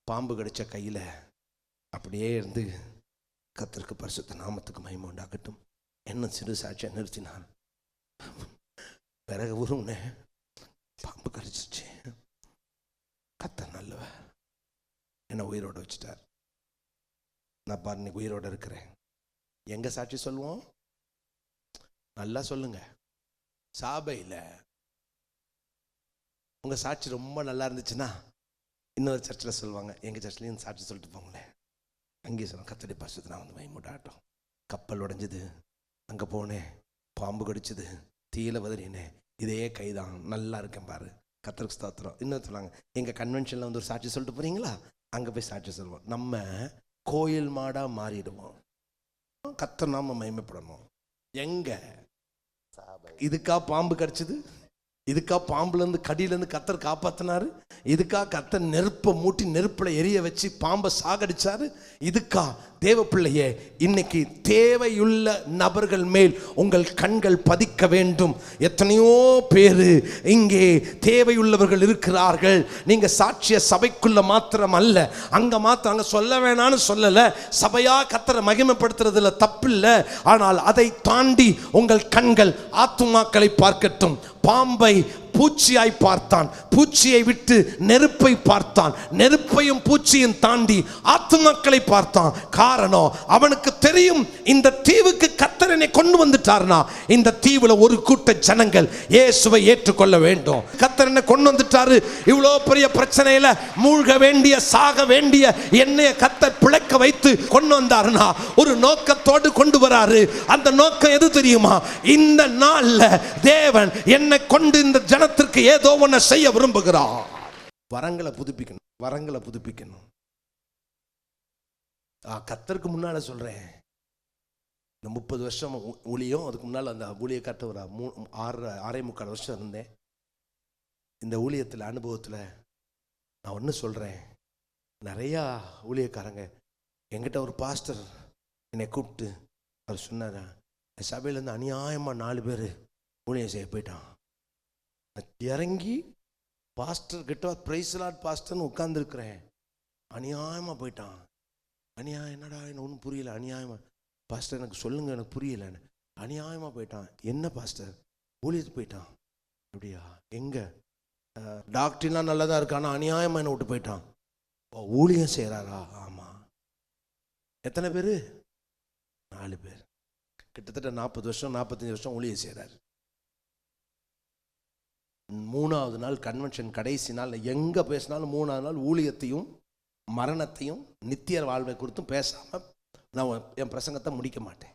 பாம்பு கடிச்ச கையில அப்படியே இருந்து கர்த்தருக்கு பரிசுத்த நாமத்துக்கு மகிமை உண்டாகட்டும் என்ன சிறு சாட்சியை நிறுத்தினான். பிறகு உருவுனே பாம்பு கடிச்சிச்சு, கர்த்தர் நல்லவர், என்ன உயிரோட வச்சுட்டார். நான் பாரு இன்னைக்கு உயிரோட இருக்கிறேன். எங்க சாட்சி சொல்லுவோம்? நல்லா சொல்லுங்க. சாபையில் உங்க சாட்சி ரொம்ப நல்லா இருந்துச்சுன்னா இன்னொரு சர்ச்சில் சொல்லுவாங்க, எங்க சர்ச்சிலையும் சாட்சி சொல்லிட்டு போங்களேன். அங்கேயே சொல்லுவாங்க, கர்த்தருடைய பரிசுத்த நான் வந்து மகிமைப்படட்டும். கப்பல் உடைஞ்சது, அங்க போனேன், பாம்பு கடிச்சது, தீயில வதறினேன், இதே கைதான், நல்லா இருக்கேன் பாரு, கர்த்தருக்கு ஸ்தோத்திரம். இன்னும் சொல்லுவாங்க, எங்க கன்வென்ஷன்ல வந்து ஒரு சாட்சி சொல்லிட்டு போறீங்களா, அங்க போய் சாட்சி சொல்லுவோம். நம்ம கோயில் மாடா மாறிடுவோம். கர்த்தர் நாம மகிமைப்படணும். எங்க இதுக்கா பாம்பு கடிச்சது? இதுக்கா பாம்புலேருந்து கடியிலேருந்து கர்த்தர் காப்பாத்தினாரு? இதுக்கா கர்த்தர் நெருப்பை மூட்டி நெருப்புல எரிய வச்சு பாம்பை சாகடிச்சாரு? இதுக்கா தேவ பிள்ளையே, இன்னைக்கு தேவையுள்ள நபர்கள் மேல் உங்கள் கண்கள் பதிக்க வேண்டும். எத்தனையோ பேரு இங்கே தேவையுள்ளவர்கள் இருக்கிறார்கள். நீங்க சாட்சிய சபைக்குள்ள மாத்திரம் அல்ல, அங்க மாத்திரம் அங்க சொல்ல வேணான்னு சொல்லல, சபையா கர்த்தரை மகிமைப்படுத்துறதுல தப்பில்லை. ஆனால் அதை தாண்டி உங்கள் கண்கள் ஆத்துமாக்களை பார்க்கட்டும். பாம்பை பூச்சியாய் பார்த்தான், பூச்சியை விட்டு நெருப்பை பார்த்தான், நெருப்பையும் பூச்சியும் தாண்டி ஆத்துமாக்களை பார்த்தான். காரணம், அவனுக்கு தெரியும் இந்த தீவுக்கு கர்த்தர் என்னை கொண்டு வந்துட்டார்னா இந்த தீவுல ஒரு கூட்ட ஜனங்கள் இயேசுவை ஏற்றுக்கொள்ள வேண்டும். கர்த்தர் என்னை கொண்டு வந்துட்டாரு, இவ்வளோ பெரிய பிரச்சனையில மூழ்க வேண்டிய சாக வேண்டிய என்னைய கர்த்தர் பிழைக்க வைத்து கொண்டு வந்தாருன்னா ஒரு நோக்கத்தோடு கொண்டு வராரு. அந்த நோக்கம் எது தெரியுமா? இந்த நாள்ல தேவன் என்னை கொண்டு இந்த ஜனத்திற்கு ஏதோ ஒன்ன செய்ய விரும்புகிறார். வரங்களை புதுப்பிக்கணும், வரங்களை புதுப்பிக்கணும். கர்த்தருக்கு முன்னால சொல்றேன், இந்த 30 வருஷம் ஊழியம், அதுக்கு முன்னால் அந்த ஊழிய கட்ட ஒரு 6.25 வருஷம் இருந்தேன். இந்த ஊழியத்தில் அனுபவத்தில் நான் ஒன்று சொல்கிறேன், நிறையா ஊழியக்காரங்க என்கிட்ட ஒரு பாஸ்டர் என்னை கூப்பிட்டு அவர் சொன்னார், சபையிலேருந்து அநியாயமாக 4 பேர் ஊழியம் செய்ய போயிட்டான். இறங்கி பாஸ்டர் கிட்ட பிரைஸ் லார்ட் பாஸ்டர்னு உட்கார்ந்துருக்கிறேன், அநியாயமாக போயிட்டான். அநியாயம் என்னடா, என்ன ஒன்றும் புரியல. அநியாயமாக பாஸ்டர் எனக்கு சொல்லுங்க, எனக்கு புரியலன்னு. அநியாயமாக போயிட்டான். என்ன பாஸ்டர்? ஊழியத்துக்கு போயிட்டான். அப்படியா? எங்கே? டாக்டர்லாம் நல்லா தான் இருக்கானா, அநியாயமாக என்ன விட்டு போயிட்டான். ஊழியம் செய்கிறாரா? ஆமாம். எத்தனை பேர்? 4 பேர். கிட்டத்தட்ட 40 வருஷம் 45 வருஷம் ஊழியம் செய்கிறார். 3ஆவது நாள் கன்வென்ஷன், கடைசி நாள், எங்கே பேசினாலும் 3ஆவது நாள் ஊழியத்தையும் மரணத்தையும் நித்திய வாழ்வை குறித்தும் பேசாமல் நான் என் பிரசங்கத்தை முடிக்க மாட்டேன்.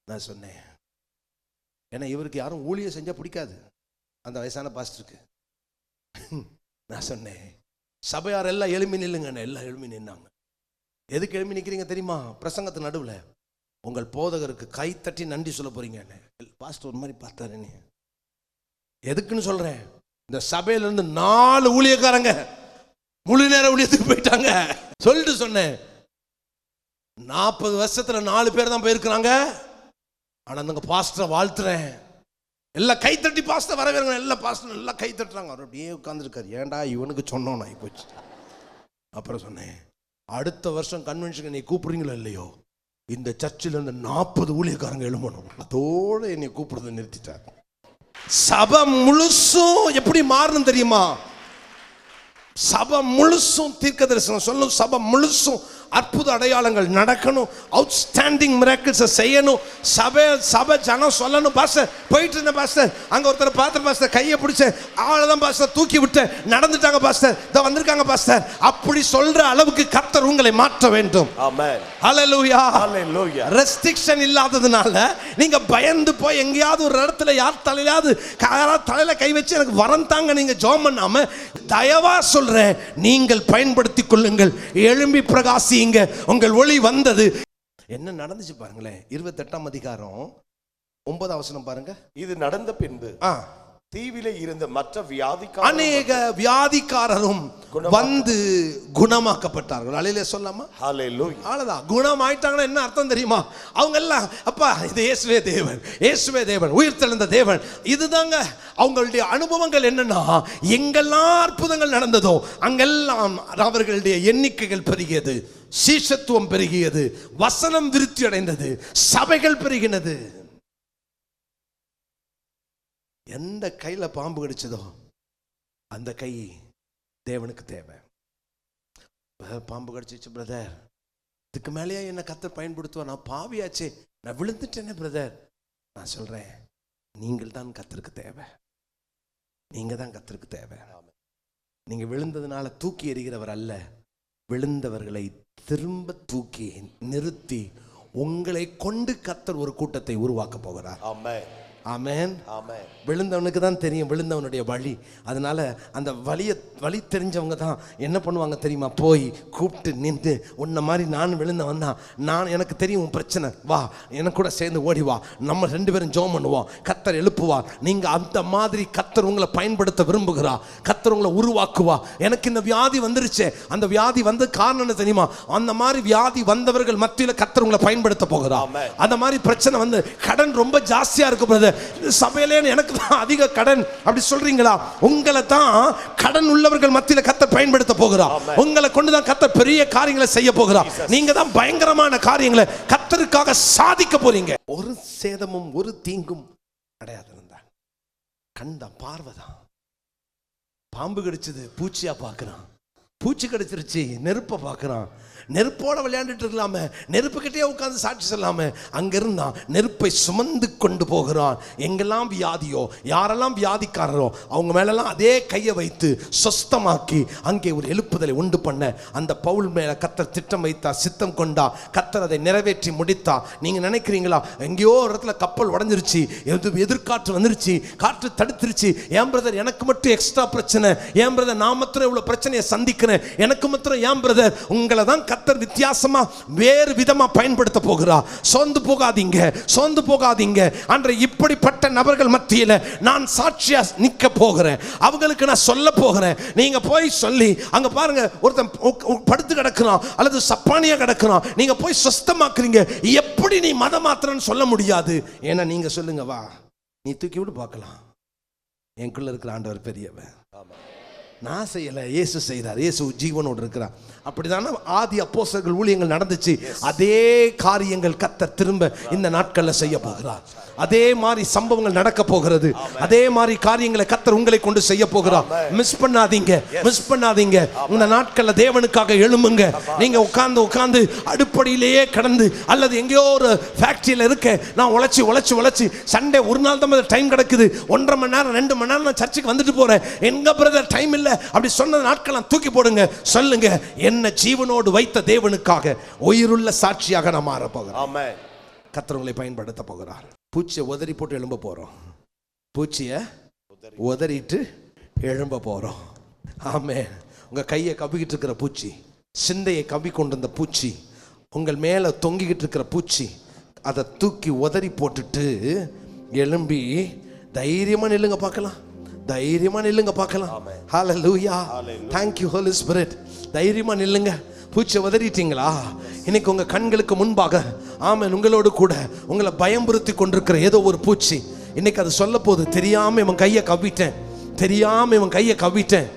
நான் சொன்னேன், ஏன்னா இவருக்கு யாரும் ஊழியம் செஞ்சால் பிடிக்காது, அந்த வயசான பாஸ்டருக்கு. நான் சொன்னேன், சபையார் எல்லாம் எழும்பி நில்லுங்க. எல்லாம் எழும்பி நின்னாங்க. எதுக்கு எழும்பி நிற்கிறீங்க தெரியுமா? பிரசங்கத்து நடுவில் உங்கள் போதகருக்கு கை தட்டி நன்றி சொல்ல போறீங்க. பாஸ்டர் ஒரு மாதிரி பார்த்தாரு. நீ எதுக்குன்னு சொல்றேன், இந்த சபையிலிருந்து 4 ஊழியக்காரங்க முழு நேர ஊழியத்துக்கு போயிட்டாங்க சொல்லிட்டு சொன்னேன். 40 வருஷத்துல 4 பேர் தான் போயிருக்கிறாங்க. ஆனா அந்த பாஸ்டரை வாழ்த்துறேன். எல்லாம் கைத்தட்டி பாஸ்டர் வரவேற்க, எல்லா பாஸ்டர் எல்லாம் கை தட்டுறாங்க. அவர் அப்படியே உட்கார்ந்துருக்காரு. ஏன்டா இவனுக்கு சொன்னோம் நான் போச்சு. அப்புறம் சொன்னேன், அடுத்த வருஷம் கன்வென்ஷன் நீ கூப்பிடுறீங்களோ இல்லையோ, இந்த சர்ச்சில் இருந்து 40 ஊழியக்காரங்க எழும்பணும். அதோட என்னை கூப்பிடுறதை நிறுத்திட்டார். சபை முழுசும் எப்படி மாறணும் தெரியுமா? சபை முழுசும் தீர்க்க தரிசனம் சொல்லணும். சபை முழுசும் அற்புத அடையாளங்கள் நடக்கணும். அவுட்ஸ்டாண்டிங் மிராக்கிள்ஸ் செய்யணும். சபை ஜனம் சொல்லணும், பாஸ்டர் போயிட்டு இருந்தேன் பாஸ்டர், அங்கே ஒருத்தர் பார்த்து பாஸ்டர் கையை பிடிச்சேன், அவ்வளோதான் பாஸ்டர் தூக்கி விட்டேன், நடந்துட்டாங்க பாஸ்டர், இதோ வந்திருக்காங்க பாஸ்டர். அப்படி சொல்ற அளவுக்கு கர்த்தர் உங்களை மாற்ற வேண்டும். ஆமென். ஹல்லேலூயா. ஹல்லேலூயா. ரெஸ்ட்ரிக்ஷன் இல்லாததுனால நீங்க பயந்து போய் எங்கேயாவது ஒரு இடத்துல யார் தலையில கை வச்சு எனக்கு வரம் தாங்க நீங்க ஜெபம் பண்ணாம, தயவா சொல்றேன், நீங்கள் பயன்படுத்திக் கொள்ளுங்கள். எழும்பி பிரகாசி, உங்கள் ஒளி வந்தது. என்ன நடந்துச்சு பாருங்களேன். 28ஆம் அதிகாரம் 9ஆம் வசனம் பாருங்க. இது நடந்த பின்பு தீவிலே இருந்த மற்ற அநேக வியாதிக்காரரும் வந்து குணமாக்கப்பட்டார்கள். அல்லேலூயா சொல்லாமா? ஹல்லேலூயா. அவ்வளவுதான். குணமாயிட்டாங்கன்னா என்ன அர்த்தம் தெரியுமா? அவங்க எல்லாம் அப்பா இது இயேசுவே தேவன், இயேசுவே தேவன், உயிர்த்தெழுந்த தேவன். இதுதாங்க அவங்களுடைய அனுபவங்கள். என்னன்னா, எங்கெல்லாம் அற்புதங்கள் நடந்ததோ அங்கெல்லாம் அவர்களுடைய எண்ணிக்கைகள் பெருகியது, சீஷத்துவம் பெருகியது, வசனம் விருத்தி அடைந்தது, சபைகள் பெருகினது. எந்த கையில பாம்பு கடிச்சதோ அந்த கை தேவனுக்கு தேவை. பாம்பு கடிச்சிச்சு பிரதர், இதுக்கு மேலேயே என்ன கர்த்தர் பயன்படுத்துவா? நான் பாவியாச்சே, நான் விழுந்துட்டேனே பிரதர். நான் சொல்றேன், நீங்கள் தான் கர்த்தருக்கு தேவை. நீங்க தான் கர்த்தருக்கு தேவை. நீங்க விழுந்ததுனால தூக்கி எறிகிறவர் அல்ல, விழுந்தவர்களை திரும்ப தூக்கி நிறுத்தி உங்களை கொண்டு கர்த்தர் ஒரு கூட்டத்தை உருவாக்க போகிறார். ஆமென். ஆமென். ஆமென். விழுந்தவனுக்கு தான் தெரியும் விழுந்தவனுடைய வழி. அதனால அந்த வழி தெரிஞ்சவங்க தான் என்ன பண்ணுவாங்க தெரியுமா? போய் கூப்பிட்டு நின்று, உன்ன மாதிரி நான் விழுந்தவன் தான், நான் எனக்கு தெரியும் உன் பிரச்சனை, வா எனக்கு கூட சேர்ந்து ஓடி வா, நம்ம 2 பேரும் ஜெபம் பண்ணுவோம், கர்த்தர் எழுப்புவார். நீங்க அந்த மாதிரி கர்த்தர் உங்களை பயன்படுத்த விரும்புகிறா, கர்த்தர் உங்களை உருவாக்குவா. எனக்கு இந்த வியாதி வந்துருச்சு, அந்த வியாதி வந்து காரணம் என்ன தெரியுமா? அந்த மாதிரி வியாதி வந்தவர்கள் மத்தியில் கர்த்தர் உங்களை பயன்படுத்த போகிறா. அந்த மாதிரி பிரச்சனை வந்து கடன் ரொம்ப ஜாஸ்தியா இருக்கு சபையிலே, எனக்கு தான் அதிக கடன் அப்படி சொல்றீங்களா? உங்களை தான் கடன் உள்ளவர்கள் மத்தியில் கர்த்தர் பயன்படுத்த போகிறார். உங்களை கொண்டு தான் கர்த்தர் பெரிய காரியங்களை செய்ய போகிறார். நீங்க தான் பயங்கரமான காரியங்களை கர்த்தருக்காக சாதிக்க போறீங்க. ஒரு சேதமும் ஒரு தீங்கும் அடையாதிருந்தார். கண் தான், பார்வை தான். பாம்பு கடிச்சது பூச்சியா பார்க்கறான், பூச்சி கடிச்சிருச்சு நெருப்பை பார்க்கறான். நெருப்போட விளையாண்டுட்டு இருக்கலாம, நெருப்புக்கிட்டே உட்காந்து சாட்சி சொல்லாம அங்க இருந்தான் நெருப்பை சுமந்து கொண்டு போகிறான். எங்கெல்லாம் வியாதியோ, யாரெல்லாம் வியாதிக்காரரோ அவங்க மேலெல்லாம் அதே கையை வைத்து சொஸ்தமாக்கி அங்கே ஒரு எழுப்புதலை உண்டு பண்ண அந்த பவுல் மேல கர்த்தர் திட்டம் வைத்தா, சித்தம் கொண்டா, கர்த்தர் அதை நிறைவேற்றி முடித்தா. நீங்க நினைக்கிறீங்களா எங்கேயோ ஒரு இடத்துல கப்பல் உடஞ்சிருச்சு, எதிர்காற்று வந்துருச்சு, காற்று தடுத்துருச்சு, ஏன் பிரதர் எனக்கு மட்டும் எக்ஸ்ட்ரா பிரச்சனை, ஏன் பிரதர் நான் மாத்திரம் இவ்வளவு பிரச்சனையை சந்திக்கிறேன், எனக்கு மாத்திரம் ஏன் பிரதர்? உங்களை தான் கர்த்தர் வித்தியாசமா வேறு விதமா பயன்படுத்த போகிறார். சோர்ந்து போகாதீங்க, சோர்ந்து போகாதீங்க. அன்று இப்படிப்பட்ட நபர்கள் மத்தியில நான் சாட்சியா நிக்க போகிறேன், அவங்களுக்கு நான் சொல்ல போகிறேன். நீங்க போய் சொல்லி அங்க பாருங்க, ஒருத்தன் படுத்து கிடக்கிறான் அல்லது சப்பானியா கிடக்கிறான், நீங்க போய் சுத்தமாக்குறீங்க. எப்படி நீ மதம் மாத்திரன்னு சொல்ல முடியாது? ஏன்னா நீங்க சொல்லுங்க, வா நீ தூக்கி விட்டு பார்க்கலாம், எனக்குள்ள இருக்கிற ஆண்டவர் பெரியவன். நான் செய்யல, இயேசு செய்கிறார், இயேசு ஜீவனோடு இருக்கிறார். அப்படிதானே ஆதி அப்போஸ்தலர்கள் ஊழியங்கள் நடந்துச்சு. அதே காரியங்கள் கர்த்தர் திரும்ப இந்த நாட்கள்ல செய்ய போகிறார். அதே மாதிரி சம்பவங்கள் நடக்க போகிறது. அதே மாதிரி காரியங்களை கர்த்தர் உங்களை கொண்டு செய்ய போகிறார். மிஸ் பண்ணாதீங்க, மிஸ் பண்ணாதீங்க. இந்த நாட்கள்ல தேவனுக்காக எழும்புங்க. நீங்க உட்கார்ந்து உட்கார்ந்து அடுப்படியிலேயே கடந்து அல்லது எங்கேயோ ஒரு ஃபேக்டரியில இருக்க, நான் உழைச்சி உழைச்சி உழைச்சி சண்டே ஒரு நாள் தான் டைம் கிடைக்குது, 1.5 மணி நேரம் 2 மணி நேரம் நான் சர்ச்சுக்கு வந்துட்டு போறேன், எங்க பிரதர் டைம் இல்ல, அப்படி சொன்ன நாட்கள் தூக்கி போடுங்க. சொல்லுங்க, என்ன ஜீவனோடு வைத்த தேவனுக்காக உயிருள்ள சாட்சியாக நான் மாற போகிறேன். ஆமென். கர்த்தர் உங்களை பயன்படுத்த போகிறார். பூச்சியை உதறி போட்டு எழும்ப போறோம், பூச்சியை உதறிட்டு எழும்ப போறோம். ஆமென். உங்க கையை கவ்விக்கிட்டு இருக்கிற பூச்சி, சிந்தையை கவ்வி கொண்டு வந்த பூச்சி, உங்கள் மேல தொங்கிக்கிட்டு இருக்கிற பூச்சி, அதை தூக்கி உதறி போட்டுட்டு எழும்பி தைரியமா நில்லுங்க பார்க்கலாம், தைரியமா நில்லுங்க பார்க்கலாம். ஹல்லேலூயா, thank you Holy Spirit. தைரியமா நில்லுங்க. பூச்சி உதறிட்டீங்களா? இன்னைக்கு உங்க கண்களுக்கு முன்பாக ஆமென் உங்களோடு கூட உங்களை பயம்புறுத்தி கொண்டிருக்கிற ஏதோ ஒரு பூச்சி இன்னைக்கு அது சொல்ல போது, தெரியாம இவன் கையை கவ்விட்டேன், தெரியாம இவன் கையை கவ்விட்டேன்.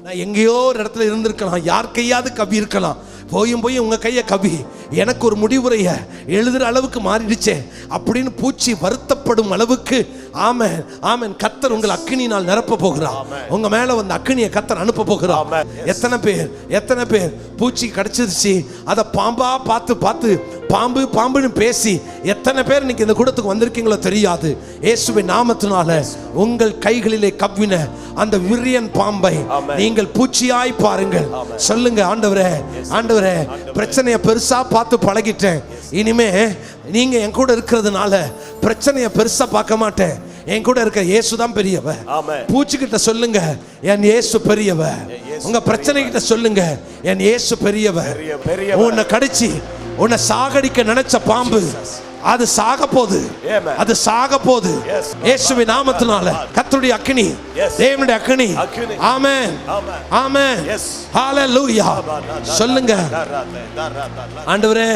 நான் எங்கேயோ ஒரு இடத்துல இருந்திருக்கலாம், யார் கையாவது கவ்வி இருக்கலாம். போயும் போய் உங்க கையை கவ்வி எனக்கு ஒரு முடிவுரைய எழுதுற அளவுக்கு மாறிடுச்சே அப்படின்னு பூச்சி வருத்தப்படும் அளவுக்கு ஆமென் ஆமென் கர்த்தர் உங்கள் அக்கினியினால் நிரப்ப போகிறார். உங்க மேல வந்து அக்கினியை கர்த்தர் அனுப்ப போகிறார். எத்தனை பேர் பூச்சி கடிச்சிருச்சு அதை பாம்பா பார்த்து பார்த்து பாம்பு பாம்புன்னு பேசி எத்தனை பேர் இன்னைக்கு இந்த கூடத்துக்கு வந்திருக்கீங்களோ தெரியாது. இயேசுவின் நாமத்தினால உங்கள் கைகளிலே கவ்வின அந்த விரியன் பாம்பை நீங்கள் பூச்சியாய் பாருங்கள். சொல்லுங்க, ஆண்டவரே ஆண்டவரே, பிரச்சனையை பெருசா பார்த்து பழகிட்டேன், இனிமே நீங்க என் கூட இருக்கிறதுனால பிரச்சனையை பெருசா பார்க்க மாட்டேன், என் கூட இருக்க இயேசு தான் பெரியவர். பூச்சி கிட்ட சொல்லுங்க, என் இயேசு பெரியவர். உங்க பிரச்சனை கிட்ட சொல்லுங்க, என் இயேசு பெரியவர். உன்னை கடிச்சு உன்னை சாகடிக்க நினைச்ச பாம்பு அது சாக போது, அது சாக போது. இயேசுவின் நாமத்தினால கர்த்தருடைய அக்கினி, தேவனுடைய அக்கினி. ஆமென் ஆமென் ஹல்லேலூயா. சொல்லுங்க, ஆண்டவரே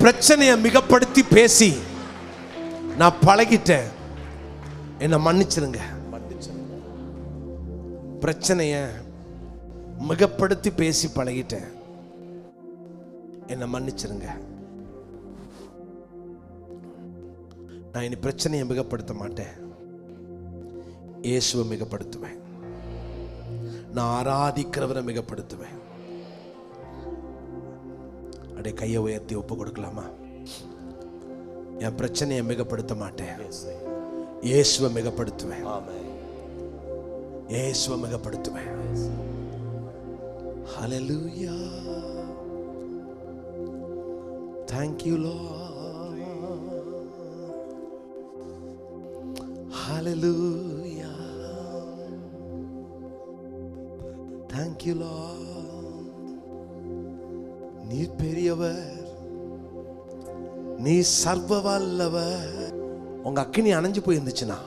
பிரச்சனையை மிகப்படுத்தி பேசி நான் பழகிட்டேன், என்ன மன்னிச்சிருங்க. பிரச்சனைய மிகப்படுத்தி பேசி பழகிட்டேன், என்ன மன்னிச்சிருங்க. நான் இனி பிரச்சனையை மிகப்படுத்த மாட்டேன், இயேசுவை மிகப்படுத்துவேன், நான் ஆராதிக்கிறவரை மிகப்படுத்துவேன். அப்படியே கையை உயர்த்தி ஒப்பு கொடுக்கலாமா? என் பிரச்சனையை மிகப்படுத்த மாட்டேன், இயேசுவை மிகப்படுத்துவேன், இயேசுவை மிகப்படுத்துவேன். ஹல்லேலூயா, thank you Lord, hallelujah, thank you Lord. நீ பெரியவர், நீ சர்வ வல்லவர். உங்க அக்கினி அணைஞ்சு போயிருந்துச்சுன்னா,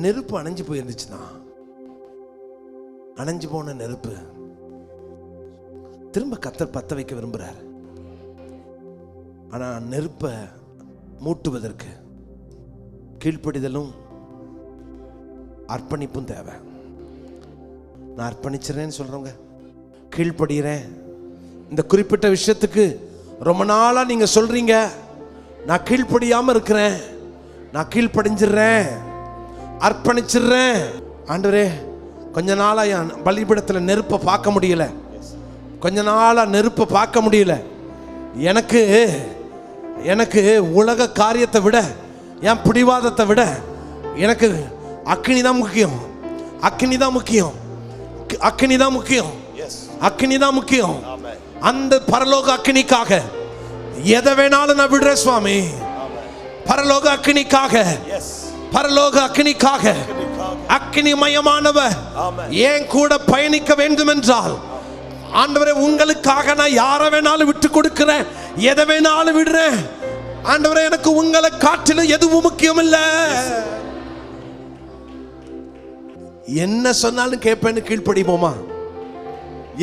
நெருப்பு அணைஞ்சு போயிருந்துச்சுன்னா, அணைஞ்சு போன நெருப்பு திரும்ப கர்த்தர் பத்த வைக்க விரும்புறார். ஆனா நெருப்பை மூட்டுவதற்கு கீழ்ப்படிதலும் அர்ப்பணிப்பும் தேவை. நான் அர்ப்பணிச்சிடறேன்னு சொல்றவங்க, கீழ்ப்படுகிறேன். இந்த குறிப்பிட்ட விஷயத்துக்கு ரொம்ப நாளா நீங்க சொல்றீங்க, நான் கீழ்ப்படியாம இருக்கிறேன், நான் கீழ்ப்படிஞ்சிடுறேன், அர்ப்பணிச்சிடுறேன். ஆண்டவரே, கொஞ்ச நாளா என் பலிபீடத்தில் நெருப்பை பார்க்க முடியல, கொஞ்ச நாளா நெருப்பை பார்க்க முடியல. எனக்கு உலக காரியத்தை விட, என் பிடிவாதத்தை விட எனக்கு அக்கினி தான் முக்கியம், அக்கினி தான் முக்கியம், அக்கினி தான் முக்கியம், அக்கினி தான் முக்கியம். அந்த பரலோக அக்கினிக்காக எதை வேணாலும் நான் விடுறேன் சுவாமி. பரலோக அக்கினிக்காக, பரலோக அக்கினிக்காக, அக்கினிமயமானவர் ஏன் கூட பயணிக்க வேண்டும் என்றால், ஆண்டவரே உங்களுக்காக நான் யாரை வேணாலும் விட்டு கொடுக்கிறேன், எதை வேணாலும் விடுறேன். ஆண்டவரே, எனக்கு உங்களை காட்டிலும் எதுவும் முக்கியம் இல்ல. என்ன சொன்னாலும் கேட்பேன்னு கீழ்ப்படிப்போமா?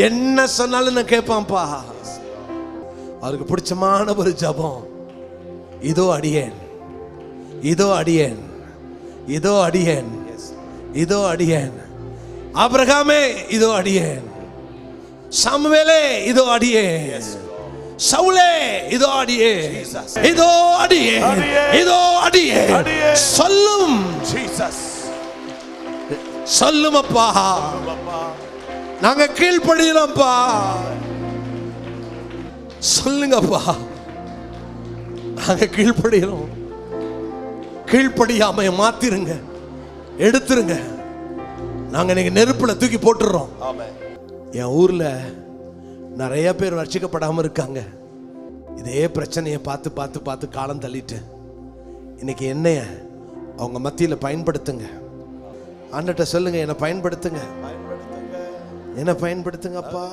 என்ன சொன்னாலும் நான் கேட்பான்ப்பா. அவருக்கு பிடிச்சமான ஒரு ஜபம், இதோ அடியேன், இதோ அடியேன், இதோ அடியேன், இதோ அடியேன். ஆபிரகாமே, இதோ அடியேன். சாமுவேலே, இதோ அடியேன். சவுலே, இதோ அடியேன், இதோ அடியேன், இதோ அடியேன். சொல்லும் சொல்லும் அப்பா, நாங்க கீழ்ப்படியலாம்ப்பா. சொல்லுங்கப்பா, நாங்க கீழ்ப்படியலாம். கீழ்ப்படியாமைய மாத்திருங்க, எடுத்துருங்க. நாங்க இன்னைக்கு நெருப்புல தூக்கி போட்டுறோம். என் ஊர்ல நிறைய பேர் ரட்சிக்கப்படாம இருக்காங்க. இதே பிரச்சனையை பார்த்து பார்த்து பார்த்து காலம் தள்ளிட்டு, இன்னைக்கு என்னைய அவங்க மத்தியில பயன்படுத்துங்க. ஆண்டட்ட சொல்லுங்க, என்னை பயன்படுத்துங்க, என்னை பயன்படுத்துங்கப்பா.